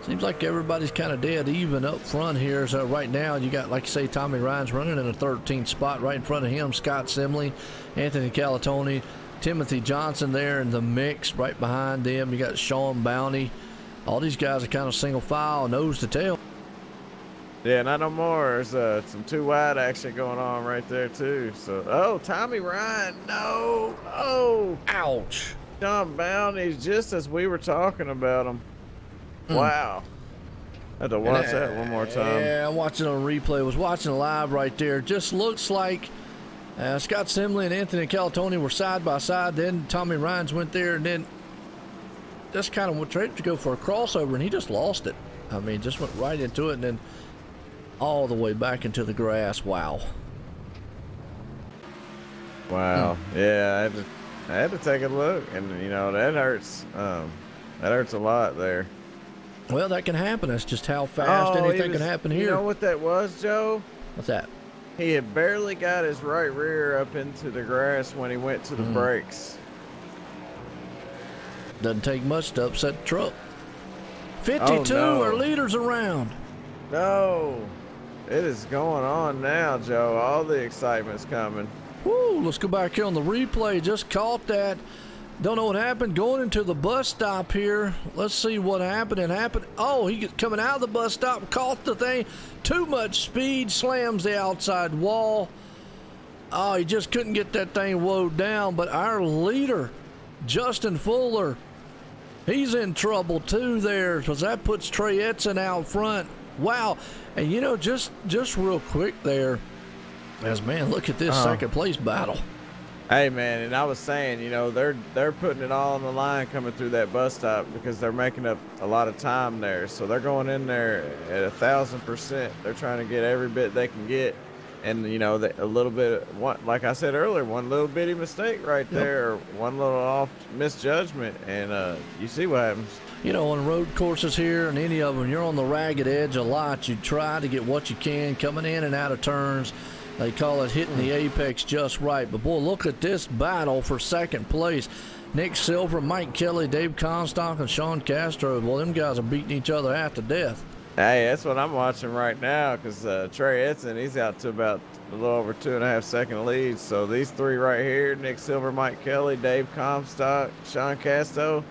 Speaker 1: Seems like everybody's kind of dead even up front here. So right now you got, like you say, Tommy Rhines running in a 13th spot. Right in front of him, Scott Simley, Anthony Calatoni, Timothy Johnson there in the mix. Right behind them, you got Sean Bounty. All these guys are kind of single file, nose to tail.
Speaker 2: Yeah, not no more. There's some 2 wide action going on right there too. So, Tommy Ryan, no,
Speaker 1: Ouch.
Speaker 2: Sean Bounty, just as we were talking about him. Wow. I had to watch that one more time.
Speaker 1: Yeah, I'm watching on replay. I was watching live right there. Just looks like Scott Simley and Anthony Calatoni were side by side. Then Tommy Rhines went there and then just kind of tried to go for a crossover, and he just lost it. I mean, just went right into it and then all the way back into the grass. Wow.
Speaker 2: Yeah, I had to take a look, and you know that hurts. That hurts a lot there.
Speaker 1: Well, that can happen. That's just how fast anything can happen here.
Speaker 2: You know what that was, Joe?
Speaker 1: What's that?
Speaker 2: He had barely got his right rear up into the grass when he went to the brakes.
Speaker 1: Doesn't take much to upset the truck. 52 are leaders around.
Speaker 2: No. It is going on now, Joe. All the excitement's coming.
Speaker 1: Woo, let's go back here on the replay. Just caught that. Don't know what happened. Going into the bus stop here. Let's see what happened. It happened. Oh, he coming out of the bus stop, caught the thing. Too much speed, slams the outside wall. Oh, he just couldn't get that thing woed down. But our leader, Justin Fuller, he's in trouble too there, because that puts Trey Edson out front. Wow. And you know, just real quick there, as man, look at this second place battle.
Speaker 2: Hey man, and I was saying, you know, they're putting it all on the line coming through that bus stop because they're making up a lot of time there. So they're going in there at 1,000%. They're trying to get every bit they can get. And you know, a little bit, like I said earlier, one little bitty mistake right there, or one little off misjudgment, and you see what happens.
Speaker 1: You know, on road courses here and any of them, you're on the ragged edge a lot. You try to get what you can coming in and out of turns. They call it hitting the apex just right. But, boy, look at this battle for second place. Nick Silver, Mike Kelly, Dave Comstock, and Sean Castro. Well, them guys are beating each other half to death.
Speaker 2: Hey, that's what I'm watching right now because Trey Edson, he's out to about a little over 2.5 second lead. So these three right here, Nick Silver, Mike Kelly, Dave Comstock, Sean Casto,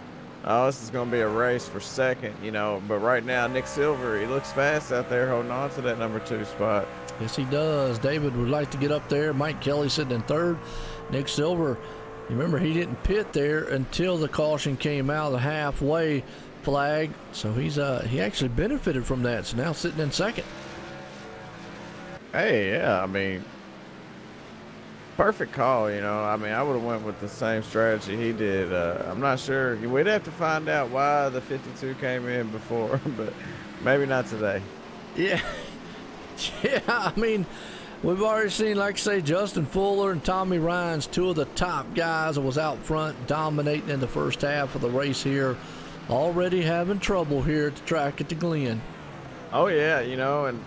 Speaker 2: oh, this is going to be a race for second, you know. But right now, Nick Silver, he looks fast out there holding on to that number 2 spot.
Speaker 1: Yes, he does. David would like to get up there. Mike Kelly sitting in third. Nick Silver, you remember he didn't pit there until the caution came out of the halfway flag, so he actually benefited from that, so now sitting in second.
Speaker 2: Hey, yeah, I mean, perfect call, you know. I mean, I would have went with the same strategy he did. I'm not sure. We'd have to find out why the 52 came in before, but maybe not today.
Speaker 1: Yeah. Yeah, I mean, we've already seen, like I say, Justin Fuller and Tommy Ryan's two of the top guys that was out front dominating in the first half of the race here, already having trouble here at the track at the Glen.
Speaker 2: Oh, yeah, you know, and,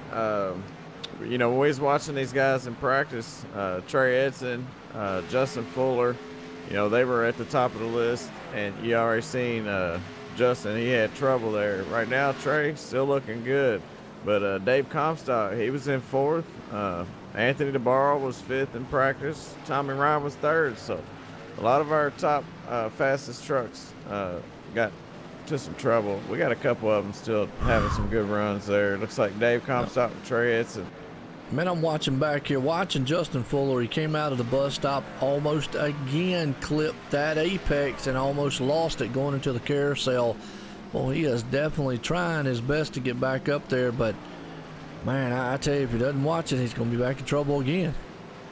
Speaker 2: you know, when we was watching these guys in practice, Trey Edson, Justin Fuller, you know, they were at the top of the list, and you already seen Justin, he had trouble there. Right now, Trey still looking good. But Dave Comstock, he was in fourth. Anthony DeBarro was fifth in practice. Tommy Ryan was third. So a lot of our top fastest trucks got to some trouble. We got a couple of them still having some good runs there. It looks like Dave Comstock and Trey Edson.
Speaker 1: Man, I'm watching back here, watching Justin Fuller. He came out of the bus stop, almost again clipped that apex and almost lost it going into the carousel. Well, he is definitely trying his best to get back up there, but man, I tell you, if he doesn't watch it, he's going to be back in trouble again.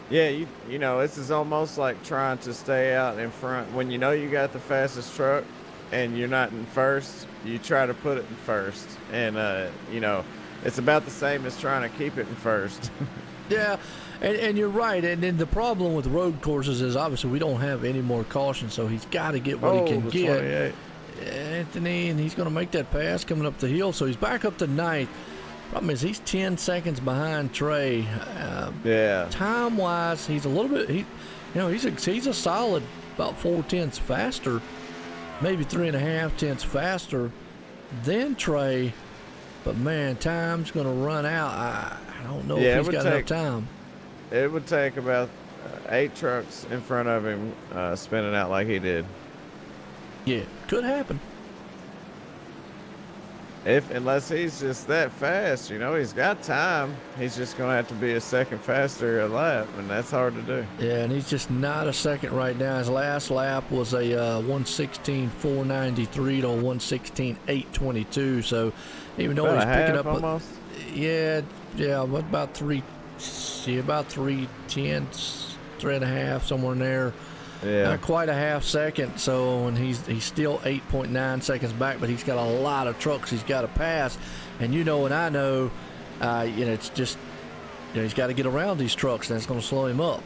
Speaker 2: Yeah, you know, this is almost like trying to stay out in front. When you know you got the fastest truck and you're not in first, you try to put it in first. And, you know, it's about the same as trying to keep it in first.
Speaker 1: Yeah, and you're right. And then the problem with road courses is obviously we don't have any more caution, so he's got to get what he can get.
Speaker 2: 28.
Speaker 1: Anthony, and he's going to make that pass coming up the hill, so he's back up to ninth. Problem is he's 10 seconds behind Trey.
Speaker 2: Yeah.
Speaker 1: Time wise, he's a little bit. He's a solid about 4/10 faster, maybe 3.5 faster than Trey. But man, time's going to run out. I don't know if he's got enough time.
Speaker 2: It would take about 8 trucks in front of him spinning out like he did.
Speaker 1: Yeah, could happen.
Speaker 2: Unless he's just that fast, you know, he's got time. He's just going to have to be a second faster a lap, and that's hard to do.
Speaker 1: Yeah, and he's just not a second right now. His last lap was a 1:16.493 to 1:16.822. So even though he's picking up
Speaker 2: almost.
Speaker 1: About 3 tenths, 3.5, somewhere in there.
Speaker 2: Yeah.
Speaker 1: Not quite a half second, so and he's still 8.9 seconds back, but he's got a lot of trucks he's got to pass. And you know, and I know, it's just, he's got to get around these trucks, and it's going to slow him up.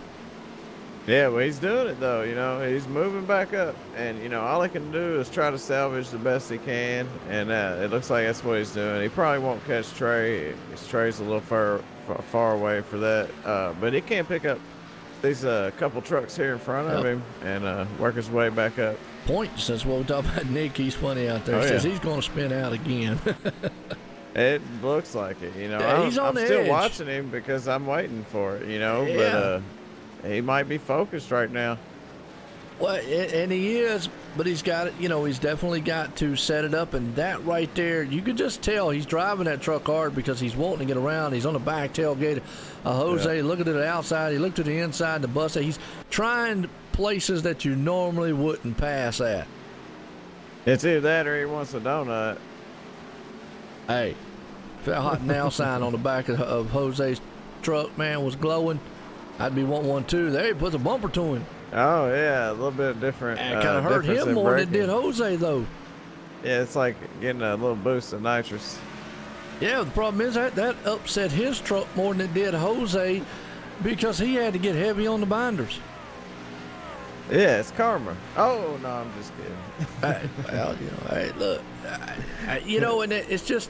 Speaker 2: Yeah, well, he's doing it though. You know, he's moving back up, and you know, all he can do is try to salvage the best he can, and it looks like that's what he's doing. He probably won't catch Trey. Trey's a little far away for that, but he can pick up these couple trucks here in front of him and work his way back up.
Speaker 1: Point says, well, we talk about Nick. He's funny out there. He says he's going to spin out again.
Speaker 2: It looks like it, you know.
Speaker 1: Yeah, he's on the
Speaker 2: I'm still
Speaker 1: edge.
Speaker 2: watching him because I'm waiting for it, you know.
Speaker 1: Yeah.
Speaker 2: But he might be focused right now.
Speaker 1: Well, and he is, but he's got it. You know, he's definitely got to set it up, and that right there, you can just tell he's driving that truck hard because he's wanting to get around. He's on the back tailgate. Jose looking to the outside. He looked to the inside. The bus. He's trying places that you normally wouldn't pass at.
Speaker 2: It's either that or he wants a donut.
Speaker 1: Hey, if that hot now sign on the back of Jose's truck, man, was glowing, I'd be wanting one too. There, he puts a bumper to him.
Speaker 2: Oh yeah, a little bit different.
Speaker 1: It kind of hurt him more than it did Jose, though.
Speaker 2: Yeah, it's like getting a little boost of nitrous.
Speaker 1: Yeah, the problem is that upset his truck more than it did Jose because he had to get heavy on the binders.
Speaker 2: Yeah, it's karma. Oh no, I'm just kidding.
Speaker 1: Well, hey, look, and it's just.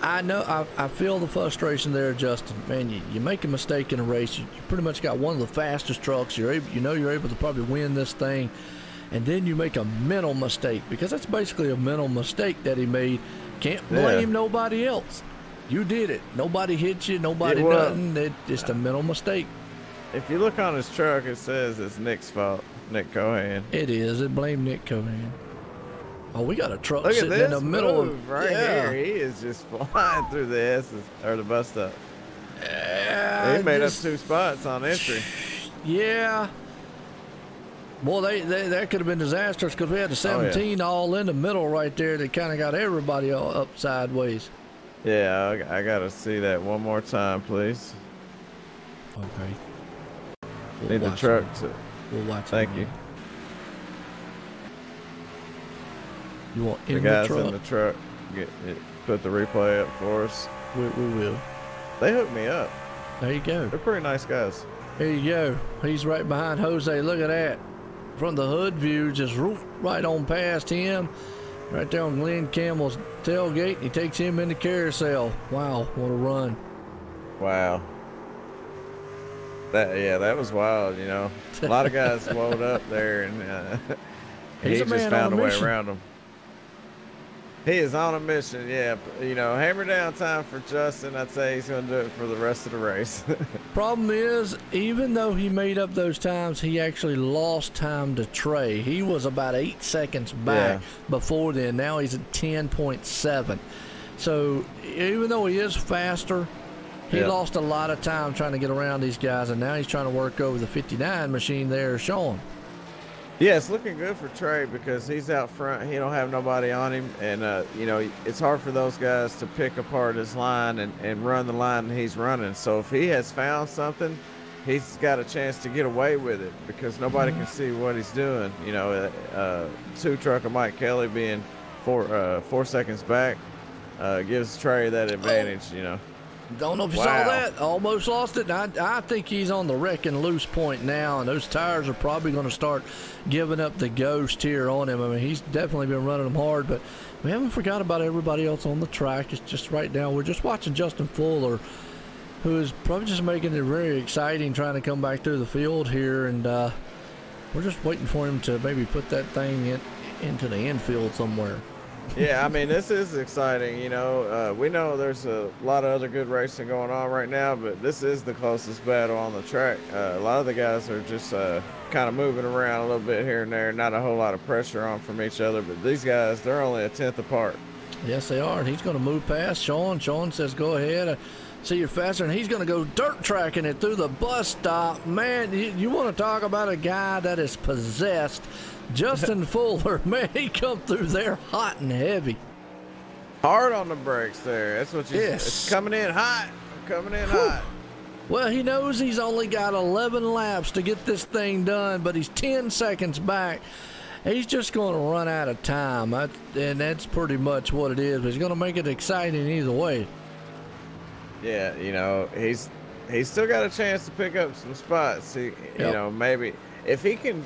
Speaker 1: I know, I feel the frustration there, Justin. Man, you make a mistake in a race, you pretty much got one of the fastest trucks. You're able to probably win this thing, and then you make a mental mistake, because that's basically a mental mistake that he made. Can't blame nobody else. You did it. Nobody hit you. Nobody nothing. It's just a mental mistake.
Speaker 2: If you look on his truck, it says it's Nick's fault. Nick Cohan.
Speaker 1: It is. It blamed Nick Cohan. Oh, we got a truck
Speaker 2: Look
Speaker 1: sitting in the middle of
Speaker 2: right here. He is just flying through the S's or the bus stop. He made up 2 spots on entry.
Speaker 1: Yeah. Boy, that could have been disastrous, because we had the 17 all in the middle right there that kind of got everybody all up sideways.
Speaker 2: Yeah, I got to see that one more time, please.
Speaker 1: Okay.
Speaker 2: Need the truck to.
Speaker 1: We'll watch.
Speaker 2: Thank you.
Speaker 1: You want
Speaker 2: the guys in the truck put the replay up for us?
Speaker 1: We will.
Speaker 2: They hooked me up.
Speaker 1: There you go.
Speaker 2: They're pretty nice guys.
Speaker 1: There you go. He's right behind Jose. Look at that. From the hood view, just right on past him. Right there on Glenn Campbell's tailgate. He takes him in the carousel. Wow, what a run.
Speaker 2: Wow. That was wild, you know. A lot of guys load up there, and he just found a way around them. He is on a mission, yeah. You know, hammer down time for Justin. I'd say he's going to do it for the rest of the race.
Speaker 1: Problem is, even though he made up those times, he actually lost time to Trey. He was about 8 seconds back before then. Now he's at 10.7. So even though he is faster, he lost a lot of time trying to get around these guys, and now he's trying to work over the 59 machine there, Sean.
Speaker 2: Yeah, it's looking good for Trey because he's out front. He don't have nobody on him, and you know, it's hard for those guys to pick apart his line and run the line he's running. So if he has found something, he's got a chance to get away with it because nobody can see what he's doing. You know, 2 truck of Mike Kelly being 4 seconds back gives Trey that advantage. You know.
Speaker 1: Don't know if you saw that. Almost lost it. I think he's on the wreck and loose point now, and those tires are probably going to start giving up the ghost here on him. I mean, he's definitely been running them hard, but we haven't forgot about everybody else on the track. It's just right now we're just watching Justin Fuller, who is probably just making it very exciting trying to come back through the field here, and we're just waiting for him to maybe put that thing into the infield somewhere.
Speaker 2: Yeah, I mean, this is exciting. You know, we know there's a lot of other good racing going on right now, but this is the closest battle on the track. A lot of the guys are just kind of moving around a little bit here and there, not a whole lot of pressure on from each other, but these guys, they're only a 10th apart.
Speaker 1: Yes, they are, and he's going to move past Sean. Sean says, go ahead. See you faster, and he's going to go dirt tracking it through the bus stop. Man, you want to talk about a guy that is possessed. Justin Fuller, man, he come through there hot and heavy.
Speaker 2: Hard on the brakes there. That's what you said. It's coming in hot. Coming in hot.
Speaker 1: Well, he knows he's only got 11 laps to get this thing done, but he's 10 seconds back. He's just going to run out of time, and that's pretty much what it is. But he's going to make it exciting either way.
Speaker 2: Yeah, you know, he's still got a chance to pick up some spots. You know, maybe if he can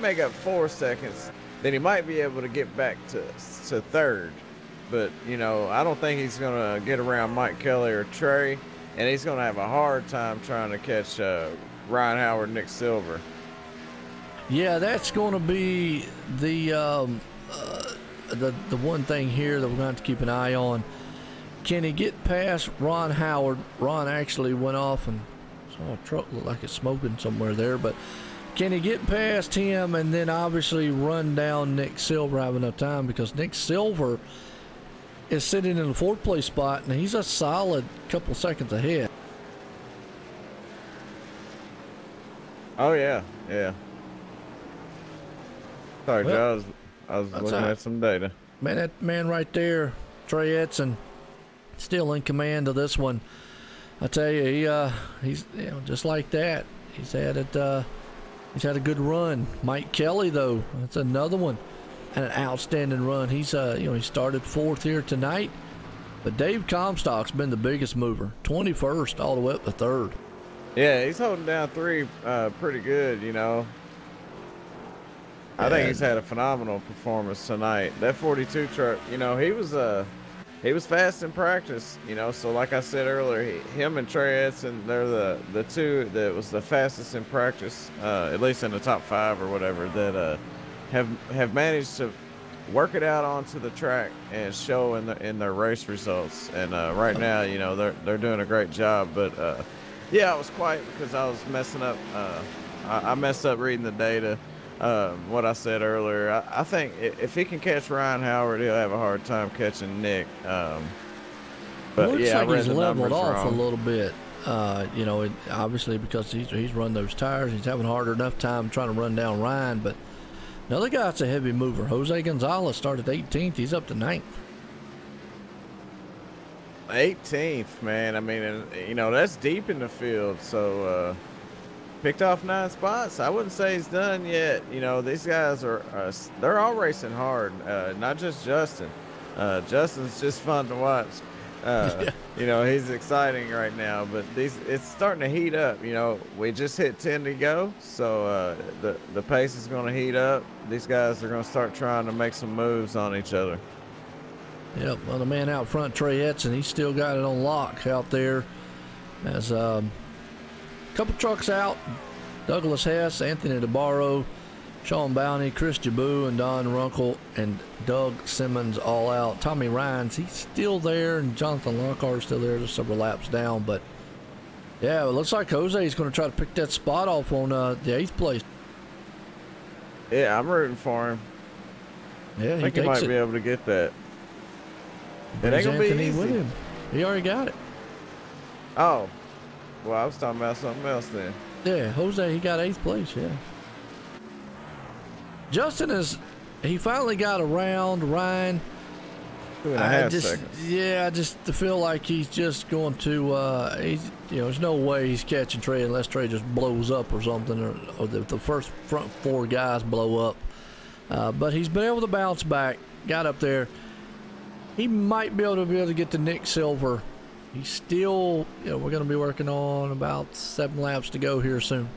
Speaker 2: make up 4 seconds, then he might be able to get back to third. But you know, I don't think he's gonna get around Mike Kelly or Trey, and he's gonna have a hard time trying to catch Ryan Howard, Nick Silver.
Speaker 1: Yeah, that's going to be the one thing here that we're going to have to keep an eye on. Can he get past Ron Howard? Ron actually went off and saw a truck look like it's smoking somewhere there, but can he get past him and then obviously run down Nick Silver, have enough time? Because Nick Silver is sitting in the 4th place spot, and he's a solid couple seconds ahead.
Speaker 2: Oh yeah. Sorry, Joe. I was looking at some data.
Speaker 1: Man, that man right there, Trey Edson, still in command of this one. I tell you, he's just like that. He's had a good run. Mike Kelly, though, that's another one, and an outstanding run. He's he started 4th here tonight, but Dave Comstock's been the biggest mover, 21st all the way up to 3rd.
Speaker 2: Yeah, he's holding down 3 pretty good, you know. I think he's had a phenomenal performance tonight. That 42 truck, you know, he was fast in practice, you know. So like I said earlier, him and Trey Edson, they're the 2 that was the fastest in practice, at least in the top 5 or whatever. have managed to work it out onto the track and show in their race results. And right now, you know, they're doing a great job. But yeah, I was quiet because I was messing up. I messed up reading the data. What I said earlier, I think if he can catch Ryan Howard, he'll have a hard time catching Nick. But
Speaker 1: looks
Speaker 2: yeah,
Speaker 1: like
Speaker 2: I read
Speaker 1: he's
Speaker 2: the
Speaker 1: leveled
Speaker 2: numbers
Speaker 1: off
Speaker 2: wrong.
Speaker 1: a little bit. You know, obviously because he's run those tires, he's having harder enough time trying to run down Ryan. But another guy that's a heavy mover, Jose Gonzalez, started 18th. He's up to 9th.
Speaker 2: 18th, man. I mean, and, you know, that's deep in the field. So picked off 9 spots. I wouldn't say he's done yet. You know, these guys are they're all racing hard. Not just Justin. Justin's just fun to watch.
Speaker 1: Yeah.
Speaker 2: You know, he's exciting right now, but it's starting to heat up. You know, we just hit 10 to go, so the pace is going to heat up. These guys are going to start trying to make some moves on each other.
Speaker 1: Yep, well, the man out front, Trey Edson, he's still got it on lock out there. As a couple trucks out, Douglas Hess, Anthony DeBarro, Sean Bounty, Chris Jaboo, and Don Runkle, and Doug Simmons all out. Tommy Rhines, he's still there, and Jonathan Lockhart's still there, just several laps down. But yeah, it looks like Jose is going to try to pick that spot off on the 8th place.
Speaker 2: Yeah, I'm rooting for him.
Speaker 1: Yeah,
Speaker 2: I think he might be able to get that. It ain't gonna be
Speaker 1: Anthony
Speaker 2: easy.
Speaker 1: with him. He already got it.
Speaker 2: Oh, well, I was talking about something else then.
Speaker 1: Yeah, Jose, he got 8th place, yeah. Justin he finally got around Ryan.
Speaker 2: 2.5 seconds.
Speaker 1: Yeah, I just feel like he's just going to, you know, there's no way he's catching Trey unless Trey just blows up or something, or the first front 4 guys blow up. But he's been able to bounce back, got up there. He might be able to get to Nick Silver. He's still, you know, we're going to be working on about 7 laps to go here soon.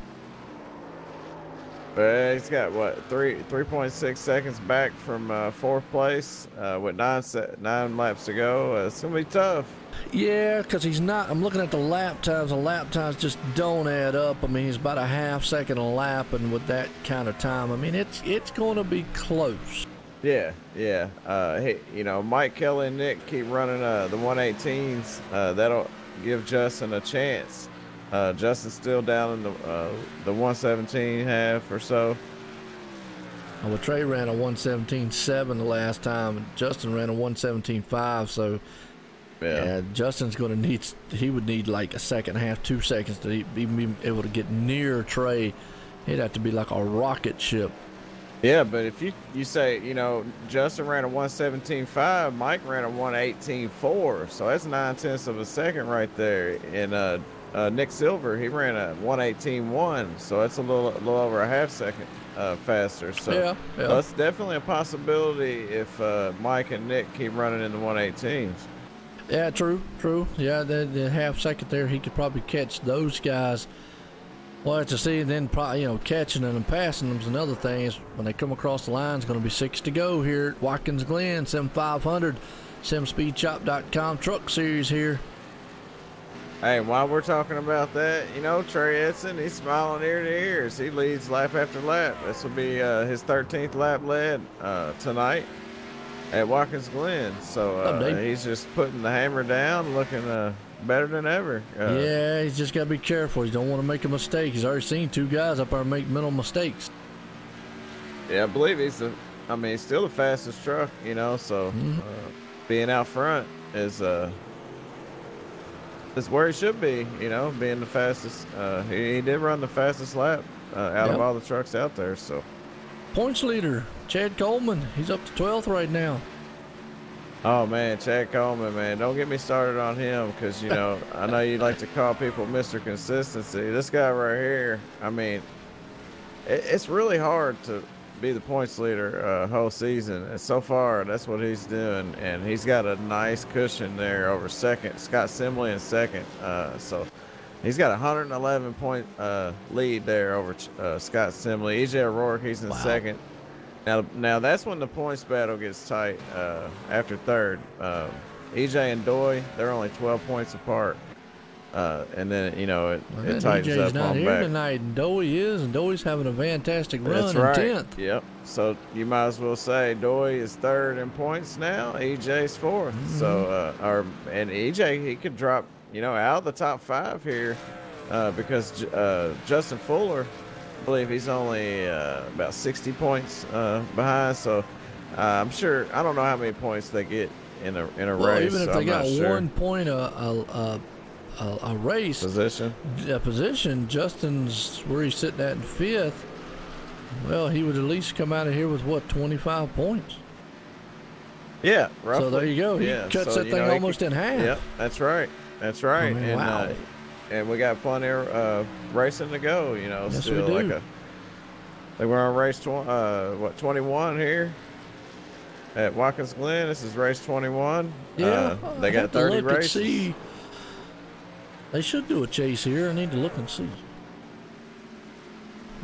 Speaker 2: He's got what 3.6 seconds back from 4th place with 9 laps to go. It's gonna be tough.
Speaker 1: Yeah, because he's not. I'm looking at the lap times. The lap times just don't add up. I mean, he's about a half second a lap, and with that kind of time, I mean, it's going to be close.
Speaker 2: Yeah. Hey, you know, Mike Kelly and Nick keep running the 118s. That'll give Justin a chance. Justin's still down in the 117 half or so.
Speaker 1: Well, Trey ran a 117.7 the last time, and Justin ran a 117.5. So, yeah, Justin's going to he would need like a second half, 2 seconds to even be able to get near Trey. He'd have to be like a rocket ship.
Speaker 2: Yeah, but if you say, you know, Justin ran a 117.5, Mike ran a 118.4, so that's 9/10 of a second right there. And Nick Silver, he ran a 118.1, so that's a little over a half second faster. So
Speaker 1: yeah.
Speaker 2: That's definitely a possibility if Mike and Nick keep running in the 118s.
Speaker 1: Yeah, true. Yeah, the half second there, he could probably catch those guys. We'll have to see, and then probably, you know, catching them and passing them is another thing. Is when they come across the line, it's going to be 6 to go here at Watkins Glen, Sim500, SimSpeedShop.com Truck Series here.
Speaker 2: Hey, while we're talking about that, you know, Trey Edson, he's smiling ear to ear as he leads lap after lap. This will be his 13th lap led tonight at Watkins Glen. So he's just putting the hammer down, looking better than ever.
Speaker 1: Yeah, he's just got to be careful. He don't want to make a mistake. He's already seen 2 guys up there make mental mistakes.
Speaker 2: Yeah, I believe he's still the fastest truck, you know, so being out front is where he should be, you know, being the fastest. He did run the fastest lap out of all the trucks out there. So
Speaker 1: points leader, Chad Coleman, he's up to 12th right now.
Speaker 2: Oh man, Chad Coleman, man, don't get me started on him because, you know, I know you like to call people Mr. Consistency. This guy right here, I mean, it's really hard to be the points leader whole season. And so far, that's what he's doing, and he's got a nice cushion there over second. Scott Simley in second, so he's got a 111 point lead there over Scott Simley. EJ O'Rourke, he's in second. Now that's when the points battle gets tight after third. EJ and Doy, they're only 12 points apart. and then it
Speaker 1: EJ's
Speaker 2: tightens up
Speaker 1: not
Speaker 2: on
Speaker 1: here
Speaker 2: back.
Speaker 1: tonight, and Dowie is, and Dowie's having a fantastic run
Speaker 2: That's right.
Speaker 1: in 10th.
Speaker 2: Yep. So you might as well say Dowie is 3rd in points now. EJ's 4th. So and EJ, he could drop out of the top 5 here because Justin Fuller, I believe he's only about 60 points behind. So I'm sure, I don't know how many points they get in a race.
Speaker 1: Even if
Speaker 2: so
Speaker 1: they
Speaker 2: I'm
Speaker 1: got
Speaker 2: not sure.
Speaker 1: 1 point a race position, Justin's where he's sitting at in 5th. Well, he would at least come out of here with what, 25 points.
Speaker 2: Yeah, roughly.
Speaker 1: So there you go. He cuts that thing almost in half.
Speaker 2: Yep, that's right. That's right.
Speaker 1: I mean, wow.
Speaker 2: And we got plenty of racing to go.
Speaker 1: Yes,
Speaker 2: still
Speaker 1: we do.
Speaker 2: like we're on race 21 here at Watkins Glen. This is race 21.
Speaker 1: Yeah,
Speaker 2: they got 30 races.
Speaker 1: They should do a chase here. I need to look and see.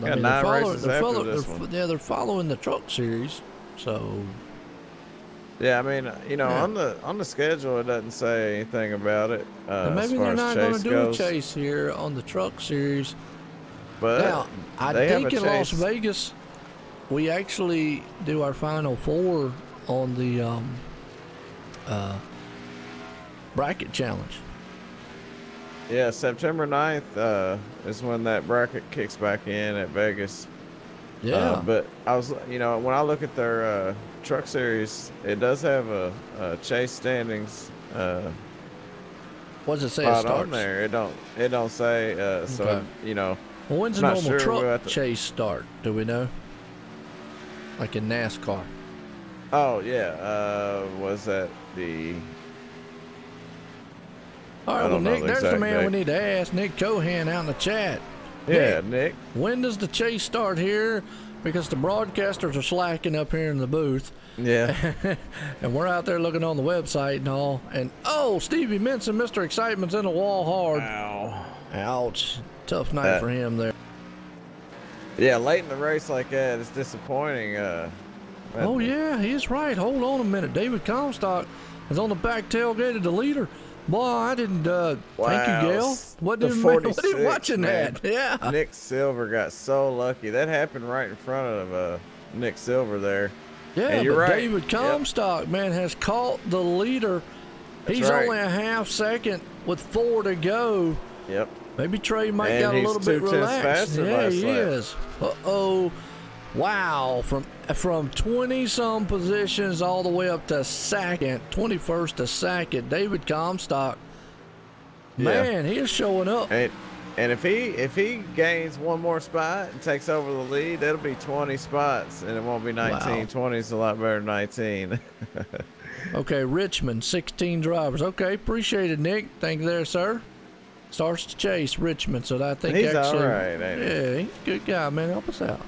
Speaker 2: Got 9 races after this one.
Speaker 1: Yeah, they're following the truck series, so.
Speaker 2: Yeah, I mean, on the schedule, it doesn't say anything about it.
Speaker 1: Maybe they're not going to do a chase here on the truck series.
Speaker 2: But
Speaker 1: now, I think in Las Vegas, we actually do our final 4 on the bracket challenge.
Speaker 2: Yeah, September 9th is when that bracket kicks back in at Vegas.
Speaker 1: Yeah.
Speaker 2: But I was, when I look at their truck series, it does have a chase standings.
Speaker 1: What does it say?
Speaker 2: Spot on there. It don't say. So
Speaker 1: Well, when's a normal truck chase start? Do we know? Like in NASCAR.
Speaker 2: Oh yeah. Was that the?
Speaker 1: All right, well, Nick, there's the man we need to ask, Nick Cohan, out in the chat.
Speaker 2: Yeah, Nick.
Speaker 1: When does the chase start here? Because the broadcasters are slacking up here in the booth.
Speaker 2: Yeah.
Speaker 1: And we're out there looking on the website and all. And, Stevie Minson, Mr. Excitement's in the wall hard.
Speaker 2: Ow.
Speaker 1: Ouch. Tough night for him there.
Speaker 2: Yeah, late in the race like that, it's disappointing.
Speaker 1: Yeah, he's right. Hold on a minute. David Comstock is on the back tailgate of the leader. Boy, I didn't. Thank you, Gail. What did watching
Speaker 2: man.
Speaker 1: that? Yeah.
Speaker 2: Nick Silver got so lucky. That happened right in front of Nick Silver there.
Speaker 1: Yeah,
Speaker 2: and you're
Speaker 1: but
Speaker 2: right.
Speaker 1: David Comstock, man, has caught the leader. He's only a half second with 4 to go.
Speaker 2: Yep.
Speaker 1: Maybe Trey might got a little bit relaxed. Yeah, he is. Wow, from 20-some positions all the way up to second, 21st to second, David Comstock. Man, he is showing up.
Speaker 2: And if he gains 1 more spot and takes over the lead, that'll be 20 spots, and it won't be 19. Wow. 20 is a lot better than 19.
Speaker 1: Okay, Richmond, 16 drivers. Okay, appreciate it, Nick. Thank you there, sir. Starts to chase Richmond, so I think
Speaker 2: he's
Speaker 1: actually,
Speaker 2: all right, ain't he?
Speaker 1: Yeah, he's a good guy, man. Help us out.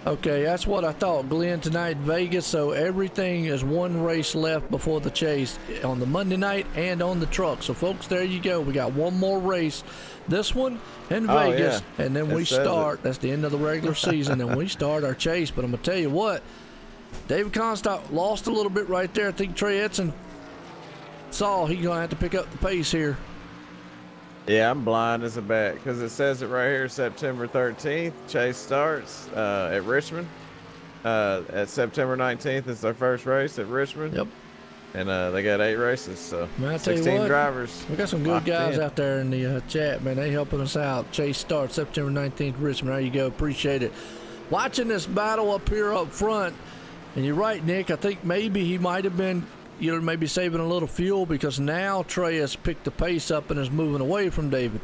Speaker 1: Okay, that's what I thought. Glenn tonight, Vegas. So everything is 1 race left before the chase on the Monday night and on the truck. So, folks, there you go. We got 1 more race. This one in Vegas, and then we start. That's the end of the regular season, and we start our chase. But I'm going to tell you what, David Comstock lost a little bit right there. I think Trey Edson saw he's going to have to pick up the pace here.
Speaker 2: Yeah, I'm blind as a bat because it says it right here, September 13th. Chase starts at Richmond. At September 19th is their first race at Richmond.
Speaker 1: Yep.
Speaker 2: And they got 8 races, so
Speaker 1: man,
Speaker 2: 16 drivers.
Speaker 1: We got some good guys out there in the chat, man. They helping us out. Chase starts September 19th, Richmond. There you go. Appreciate it. Watching this battle up here up front, and you're right, Nick. I think maybe he might have been maybe saving a little fuel because now Trey has picked the pace up and is moving away from David.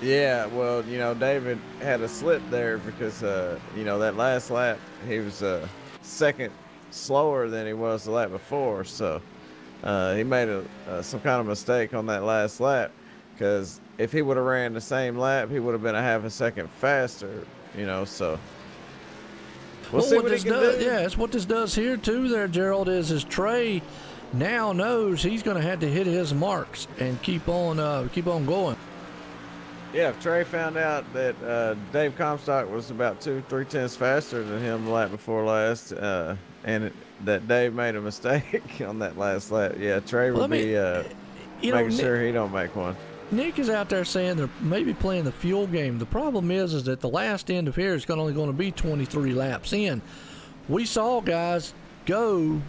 Speaker 2: Yeah, well, David had a slip there because, that last lap, he was second slower than he was the lap before. So he made some kind of mistake on that last lap because if he would have ran the same lap, he would have been a half a second faster, so. We'll see what he can do.
Speaker 1: Yeah, that's what this does here too there, Gerald, is Trey now knows he's going to have to hit his marks and keep on going.
Speaker 2: Yeah, if Trey found out that Dave Comstock was about 2-3 tenths faster than him the lap before last, and that Dave made a mistake on that last lap, yeah, Trey would be making sure he don't make one.
Speaker 1: Nick is out there saying they're maybe playing the fuel game. The problem is that the last end of here is only going to be 23 laps in. We saw guys go,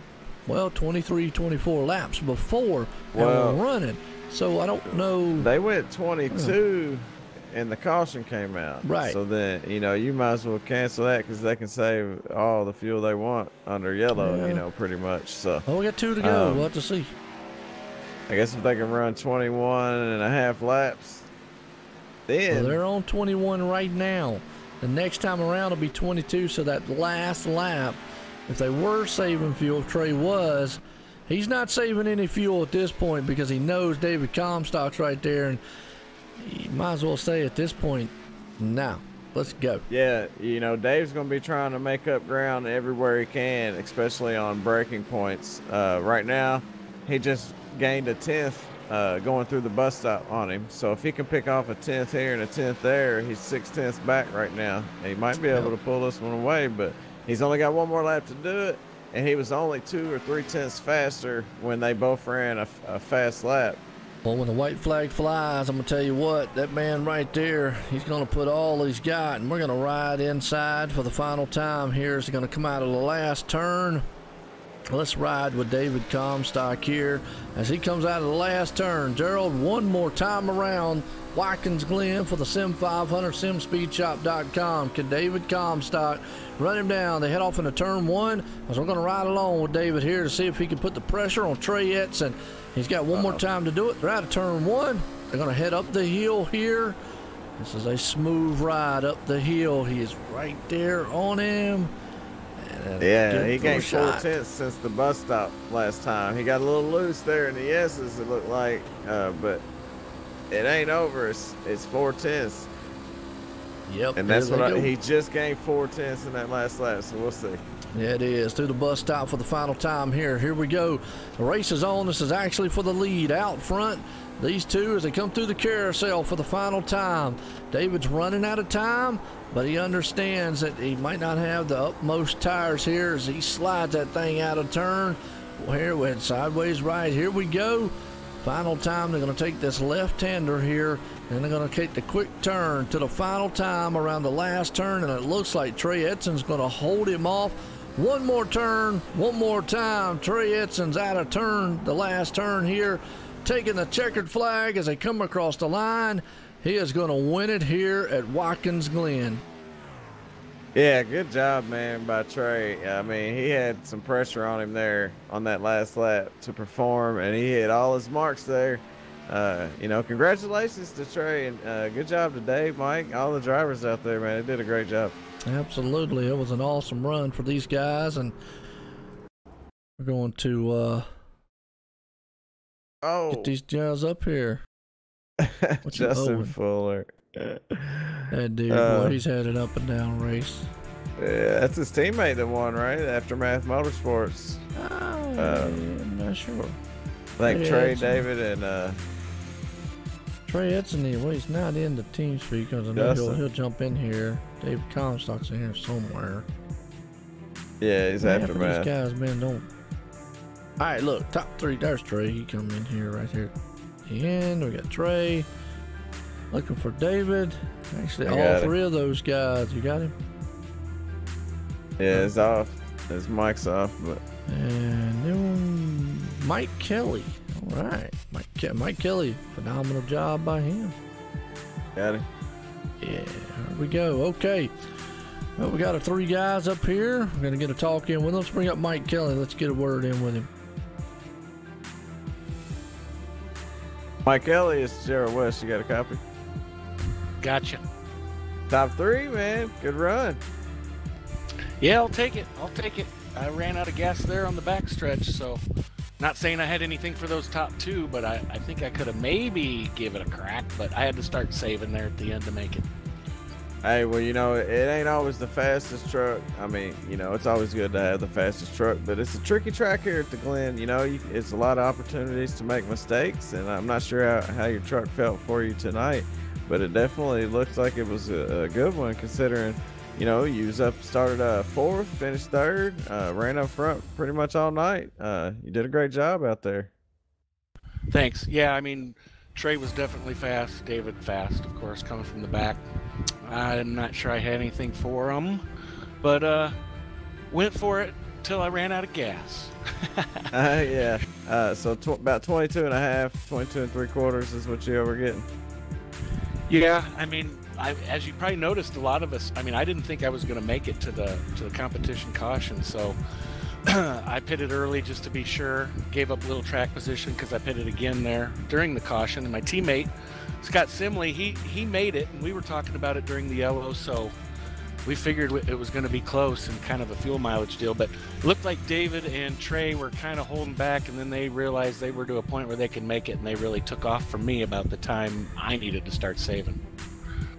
Speaker 1: 23, 24 laps before they were running. So I don't know.
Speaker 2: They went 22 and the caution came out.
Speaker 1: Right.
Speaker 2: So then, you might as well cancel that because they can save all the fuel they want under yellow, pretty much. So.
Speaker 1: Oh, we got 2 to go. We'll have to see.
Speaker 2: I guess if they can run 21 and a half laps, then
Speaker 1: they're on 21 right now. The next time around will be 22. So that last lap, if they were saving fuel, if Trey was, he's not saving any fuel at this point because he knows David Comstock's right there, and he might as well say at this point, now let's go.
Speaker 2: Yeah, Dave's going to be trying to make up ground everywhere he can, especially on braking points. Right now, he just gained a 10th going through the bus stop on him. So if he can pick off a 10th here and a 10th there, he's 6/10ths back right now. He might be able to pull this one away, but he's only got one more lap to do it, and he was only 2 or 3 tenths faster when they both ran a fast lap.
Speaker 1: Well, when the white flag flies, I'm going to tell you what, that man right there, he's going to put all he's got, and we're going to ride inside for the final time here. He's going to come out of the last turn. Let's ride with David Comstock here as he comes out of the last turn. Gerald, one more time around Watkins Glen for the Sim500, simspeedshop.com. Can David Comstock run him down? They head off into turn 1 as we're going to ride along with David here to see if he can put the pressure on Trey Edson. He's got one more time to do it. They're out of turn 1. They're going to head up the hill here. This is a smooth ride up the hill. He is right there on him.
Speaker 2: Yeah, he gained 4 tenths since the bus stop last time. He got a little loose there in the S's, it looked like, but it ain't over. It's 4 tenths.
Speaker 1: Yep.
Speaker 2: And that's what he just gained 4 tenths in that last lap, so we'll see.
Speaker 1: Yeah, it is. Through the bus stop for the final time here. Here we go. The race is on. This is actually for the lead out front. These two as they come through the carousel for the final time. David's running out of time, but he understands that he might not have the utmost tires here as he slides that thing out of turn. Well, here we head sideways right. Here we go. Final time, they're going to take this left-hander here, and they're going to take the quick turn to the final time around the last turn, and it looks like Trey Edson's going to hold him off. One more turn, one more time. Trey Edson's out of turn, the last turn here, taking the checkered flag as they come across the line. He is going to win it here at Watkins Glen.
Speaker 2: Yeah, good job, man, by Trey. I mean, he had some pressure on him there on that last lap to perform, and he hit all his marks there. Congratulations to Trey, and good job to Dave, Mike, all the drivers out there, man. They did a great job.
Speaker 1: Absolutely. It was an awesome run for these guys, and we're going to get these guys up here.
Speaker 2: Justin Fuller.
Speaker 1: That dude, boy, he's had an up and down race.
Speaker 2: Yeah, that's his teammate that won, right? Aftermath Motorsports.
Speaker 1: I'm not sure.
Speaker 2: I think Trey, David, and
Speaker 1: Trey Edson, he's not in the team speak because I know he'll jump in here. David Comstock's in here somewhere.
Speaker 2: Yeah, he's Aftermath.
Speaker 1: These guys, man, don't. All right, look, top 3. There's Trey. He come in here right here. The end. We got Trey. Looking for David. Actually, all 3 of those guys. You got him?
Speaker 2: Yeah, it's off. His mic's off, but.
Speaker 1: And then Mike Kelly. All right, Mike Kelly. Phenomenal job by him.
Speaker 2: Got him.
Speaker 1: Yeah, here we go. Okay. Well, we got our 3 guys up here. We're going to get a talk in with them. Let's bring up Mike Kelly. Let's get a word in with him.
Speaker 2: Mike Kelly is Gerald West. You got a copy?
Speaker 4: Gotcha.
Speaker 2: Top 3, man. Good run.
Speaker 4: Yeah, I'll take it. I ran out of gas there on the backstretch, so not saying I had anything for those top 2, but I think I could have maybe give it a crack, but I had to start saving there at the end to make it.
Speaker 2: Hey, well, it ain't always the fastest truck. I mean, it's always good to have the fastest truck, but it's a tricky track here at the Glen. It's a lot of opportunities to make mistakes, and I'm not sure how your truck felt for you tonight, but it definitely looks like it was a good one considering, you was started 4th, finished 3rd, ran up front pretty much all night. You did a great job out there.
Speaker 4: Thanks. Yeah, I mean, Trey was definitely fast. David fast, of course, coming from the back. I'm not sure I had anything for him, but went for it till I ran out of gas.
Speaker 2: Yeah. So about 22 and a half, 22 and 3/4 is what you were getting.
Speaker 4: Yeah, I mean, as you probably noticed, a lot of us. I mean, I didn't think I was going to make it to the competition caution, so I pitted early just to be sure. Gave up a little track position because I pitted again there during the caution. And my teammate Scott Simley, he made it, and we were talking about it during the yellow, so we figured it was going to be close and kind of a fuel mileage deal. But it looked like David and Trey were kind of holding back, and then they realized they were to a point where they could make it, and they really took off from me about the time I needed to start saving.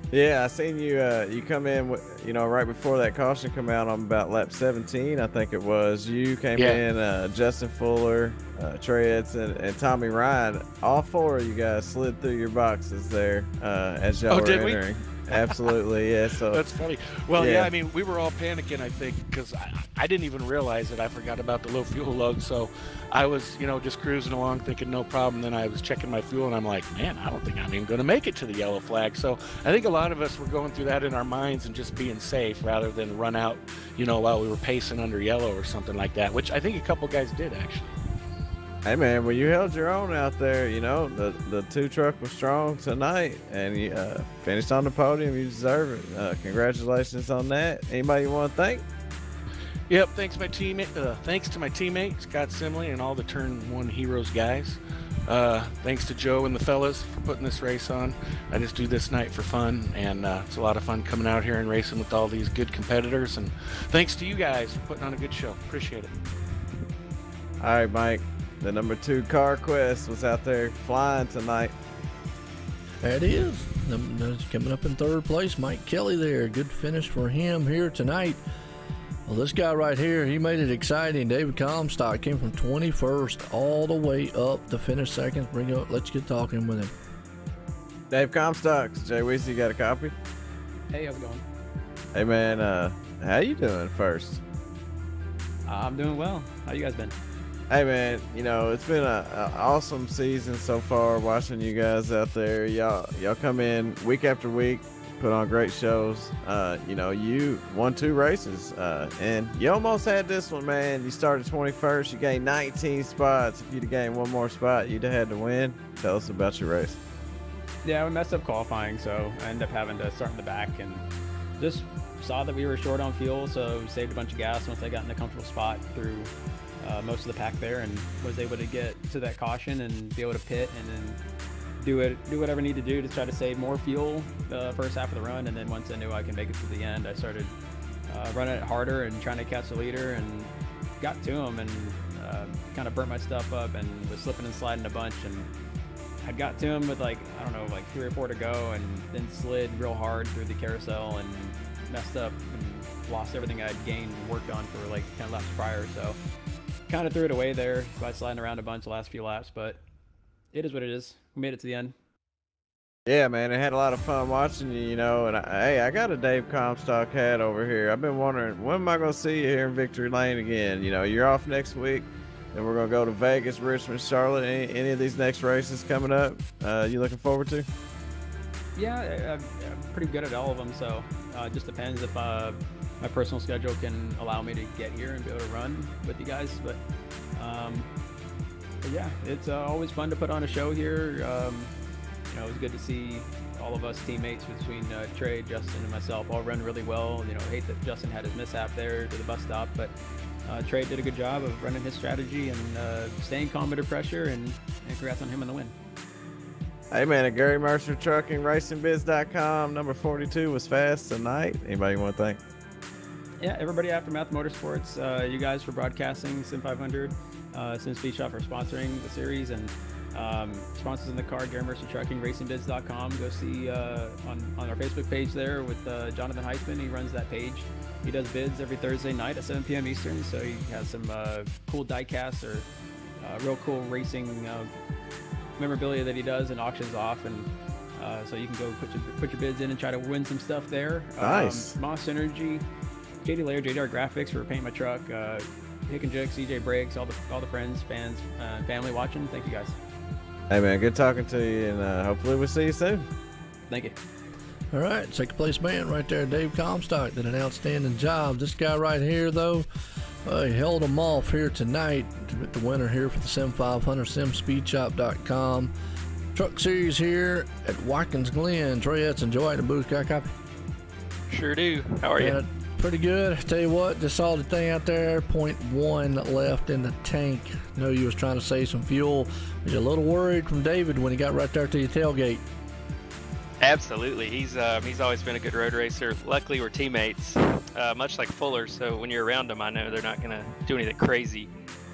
Speaker 2: Yeah, I seen you. You come in, right before that caution come out on about lap 17, I think it was. You came in, Justin Fuller, Trey Edson, and Tommy Ryan. All four of you guys slid through your boxes there as y'all were entering. Absolutely, yeah. So
Speaker 4: that's funny. Well, yeah, I mean, we were all panicking, I think, because I didn't even realize it. I forgot about the low fuel load, so I was, just cruising along, thinking no problem. Then I was checking my fuel, and I'm like, man, I don't think I'm even going to make it to the yellow flag. So I think a lot of us were going through that in our minds and just being safe rather than run out, while we were pacing under yellow or something like that, which I think a couple guys did actually.
Speaker 2: Hey man, well you held your own out there. The 2 truck was strong tonight, and you finished on the podium. You deserve it. Congratulations on that. Anybody you want to thank?
Speaker 4: Yep, thanks to my teammate Scott Simley and all the Turn 1 Heroes guys. Thanks to Joe and the fellas for putting this race on. I just do this night for fun, and it's a lot of fun coming out here and racing with all these good competitors. And thanks to you guys for putting on a good show. Appreciate it.
Speaker 2: All right, Mike. The number 2 Car Quest was out there flying tonight.
Speaker 1: That is. Coming up in 3rd place, Mike Kelly there. Good finish for him here tonight. Well, this guy right here, he made it exciting. David Comstock came from 21st all the way up to finish 2nd. Let's get talking with him.
Speaker 2: Dave Comstock, Jay Weesey, got a copy?
Speaker 5: Hey, how's it going?
Speaker 2: Hey man, how you doing first?
Speaker 5: I'm doing well. How you guys been?
Speaker 2: Hey man, it's been an awesome season so far watching you guys out there. Y'all come in week after week, put on great shows. You won 2 races, and you almost had this one, man. You started 21st, you gained 19 spots. If you'd have gained 1 more spot, you'd have had to win. Tell us about your race.
Speaker 5: Yeah, we messed up qualifying, so I ended up having to start in the back, and just saw that we were short on fuel, so saved a bunch of gas once I got in a comfortable spot through most of the pack there, and was able to get to that caution and be able to pit and then do whatever I need to do to try to save more fuel the first half of the run. And then once I knew I can make it to the end, I started running it harder and trying to catch the leader, and got to him and kind of burnt my stuff up and was slipping and sliding a bunch, and I got to him with like 3 or 4 to go, and then slid real hard through the carousel and messed up and lost everything I'd gained and worked on for like 10 laps prior. So kind of threw it away there by sliding around a bunch the last few laps, but it is what it is. We made it to the end.
Speaker 2: Yeah, man, I had a lot of fun watching you, and I got a Dave Comstock hat over here. I've been wondering, when am I going to see you here in Victory Lane again? You're off next week, then we're going to go to Vegas, Richmond, Charlotte. Any of these next races coming up you looking forward to?
Speaker 5: Yeah, I'm pretty good at all of them, so it just depends if my personal schedule can allow me to get here and be able to run with you guys. But yeah, it's always fun to put on a show here. It was good to see all of us teammates between Trey, Justin, and myself all run really well. I hate that Justin had his mishap there to the bus stop, but Trey did a good job of running his strategy and staying calm under pressure, and congrats on him in the win.
Speaker 2: Hey man, at Gary Mercer Trucking, RacingBiz.com, number 42 was fast tonight. Anybody you want to thank?
Speaker 5: Yeah, everybody at Aftermath Motorsports, you guys for broadcasting Sim500, Sim Speed Shop for sponsoring the series, and sponsors in the car, Gary Mercer Trucking, RacingBiz.com. Go see on our Facebook page there with Jonathan Heisman. He runs that page. He does bids every Thursday night at 7 p.m. Eastern, so he has some cool die-casts or real cool racing memorabilia that he does and auctions off, and so you can go put your bids in and try to win some stuff there.
Speaker 2: Nice.
Speaker 5: Moss Energy, JD Layer, JDR Graphics for painting my truck, Hick and Jick, CJ Briggs, all the friends, fans, family watching. Thank you guys.
Speaker 2: Hey, man, good talking to you, and hopefully we'll see you soon.
Speaker 5: Thank you.
Speaker 1: All right, second place man right there, Dave Comstock, did an outstanding job. This guy right here, though, he held them off here tonight with the winner here for the Sim500, simspeedshop.com. Truck series here at Watkins Glen. Trey Edson, Joe in the booth. Got a copy?
Speaker 6: Sure do. How are you?
Speaker 1: Pretty good. Tell you what, just saw the thing out there, 0.1 left in the tank. Know you was trying to save some fuel. Was you a little worried from David when he got right there to your tailgate?
Speaker 6: Absolutely. He's always been a good road racer. Luckily, we're teammates, much like Fuller. So when you're around them, I know they're not going to do anything crazy.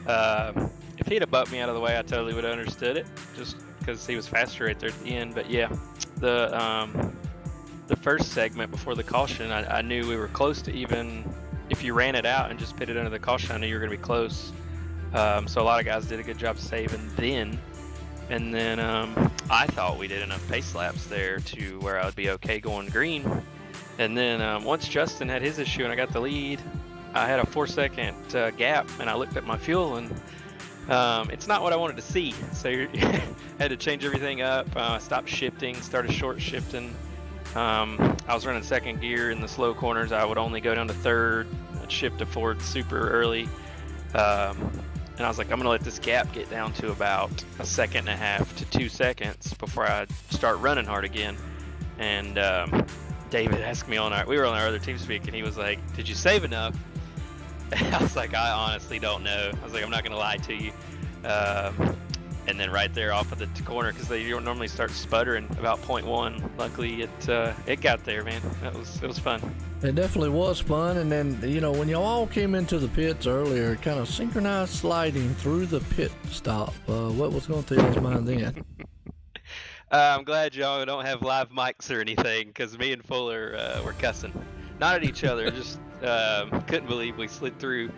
Speaker 6: If he'd have bumped me out of the way, I totally would have understood it, just because he was faster right there at the end. But yeah, the first segment before the caution, I knew we were close to even. If you ran it out and just put it under the caution, I knew you were going to be close. So a lot of guys did a good job saving then. And then I thought we did enough pace laps there to where I would be okay going green. And then once Justin had his issue and I got the lead, I had a 4-second gap, and I looked at my fuel, and it's not what I wanted to see. So I had to change everything up. I stopped shifting, started short shifting. I was running second gear in the slow corners. I would only go down to third. I'd shift to fourth super early. And I was like, I'm going to let this gap get down to about 1.5 seconds to 2 seconds before I start running hard again. And David asked me we were on our other team speak, and he was like, did you save enough? And I was like, I honestly don't know. I was like, I'm not going to lie to you. And then right there off of the corner, because they don't normally start sputtering about 0.1. Luckily, it got there, man. It was fun.
Speaker 1: It definitely was fun. And then, you know, when y'all all came into the pits earlier, kind of synchronized sliding through the pit stop. What was going through y'all's mind then?
Speaker 6: I'm glad y'all don't have live mics or anything, because me and Fuller were cussing. Not at each other, just couldn't believe we slid through.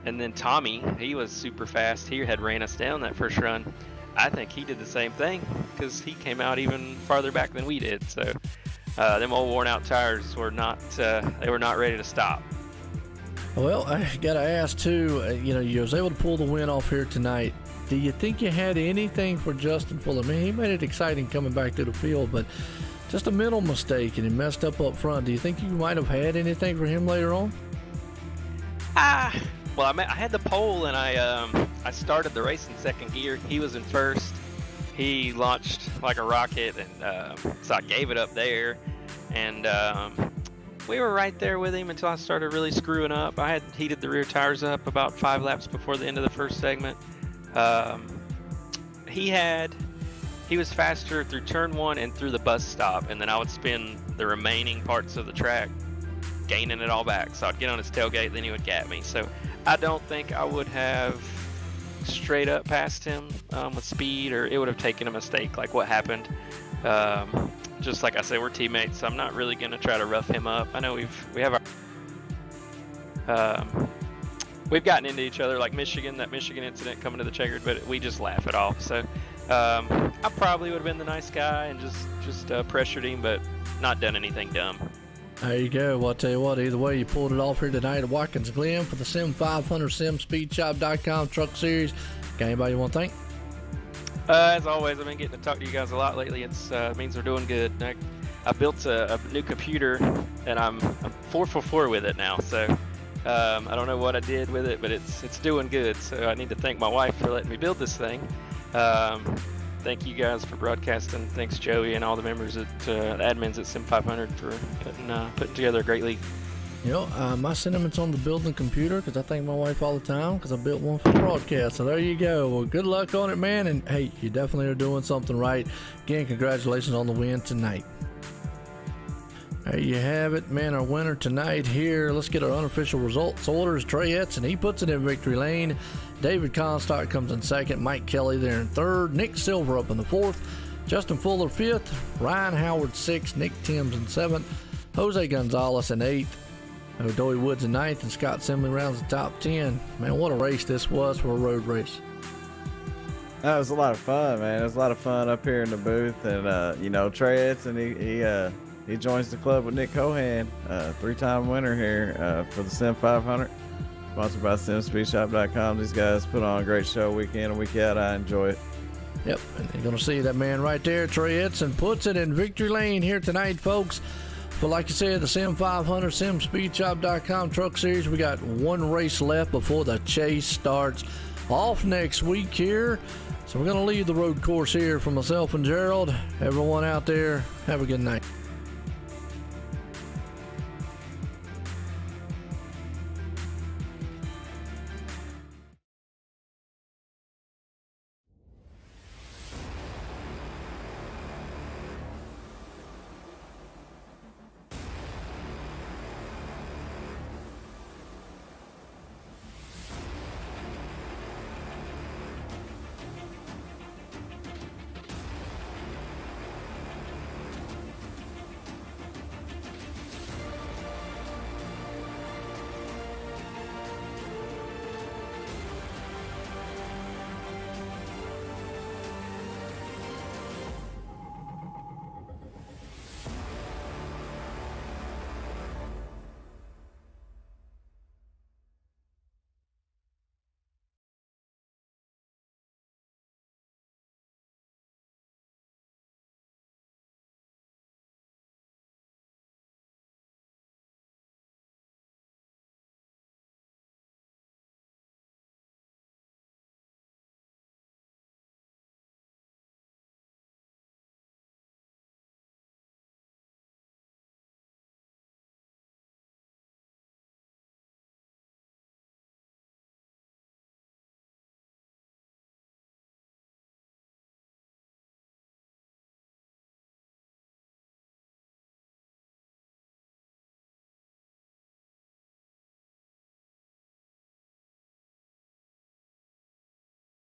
Speaker 6: And then Tommy, he was super fast. He had ran us down that first run. I think he did the same thing, because he came out even farther back than we did. So them old worn out tires were not ready to stop.
Speaker 1: Well, I gotta ask too, you know, you was able to pull the win off here tonight. Do you think you had anything for Justin Fuller? I mean, he made it exciting coming back to the field, but just a mental mistake and he messed up front. Do you think you might have had anything for him later on?
Speaker 6: Well, I had the pole, and I started the race in second gear. He was in first. He launched like a rocket, and so I gave it up there. And we were right there with him until I started really screwing up. I had heated the rear tires up about 5 laps before the end of the first segment. He was faster through turn 1 and through the bus stop, and then I would spin the remaining parts of the track gaining it all back. So I'd get on his tailgate, then he would gap me. So I don't think I would have straight up passed him with speed, or it would have taken a mistake like what happened. Just like I said, we're teammates, so I'm not really going to try to rough him up. I know we've gotten into each other, like that Michigan incident coming to the checkered, but we just laugh it off. So I probably would have been the nice guy and just pressured him, but not done anything dumb.
Speaker 1: There you go. Well, I'll tell you what, either way, you pulled it off here tonight at Watkins Glen for the Sim500 simspeedshop.com truck series. Got anybody you want to thank?
Speaker 6: As always, I've been getting to talk to you guys a lot lately. It means we're doing good. I built a new computer, and I'm 4 for 4 with it now. So I don't know what I did with it, but it's doing good. So I need to thank my wife for letting me build this thing. Thank you guys for broadcasting. Thanks, Joey, and all the members the admins at Sim500 for putting together a great league.
Speaker 1: You know, my sentiments on the building computer, because I thank my wife all the time because I built one for the broadcast. So there you go. Well, good luck on it, man. And hey, you definitely are doing something right. Again, congratulations on the win tonight. There you have it, man. Our winner tonight here. Let's get our unofficial results orders. Trey Edson, he puts it in victory lane. David Comstock comes in second. Mike Kelly there in third. Nick Silver up in the fourth. Justin Fuller fifth. Ryan Howard sixth. Nick Timms in seventh. Jose Gonzalez in eighth. Doey Woods in ninth. And Scott Simley rounds the top 10. Man, what a race this was for a road race.
Speaker 2: That was a lot of fun, man. It was a lot of fun up here in the booth. And, you know, Trey Edson, he joins the club with Nick Cohan, 3-time winner here for the Sim500. Sponsored by simspeedshop.com. These guys put on a great show week in and week out. I enjoy it.
Speaker 1: Yep, and you're going to see that man right there, Trey Edson, puts it in victory lane here tonight, folks. But like you said, the Sim500, SimSpeedShop.com Truck Series, we got one race left before the chase starts off next week here. So we're going to leave the road course here for myself and Gerald. Everyone out there, have a good night.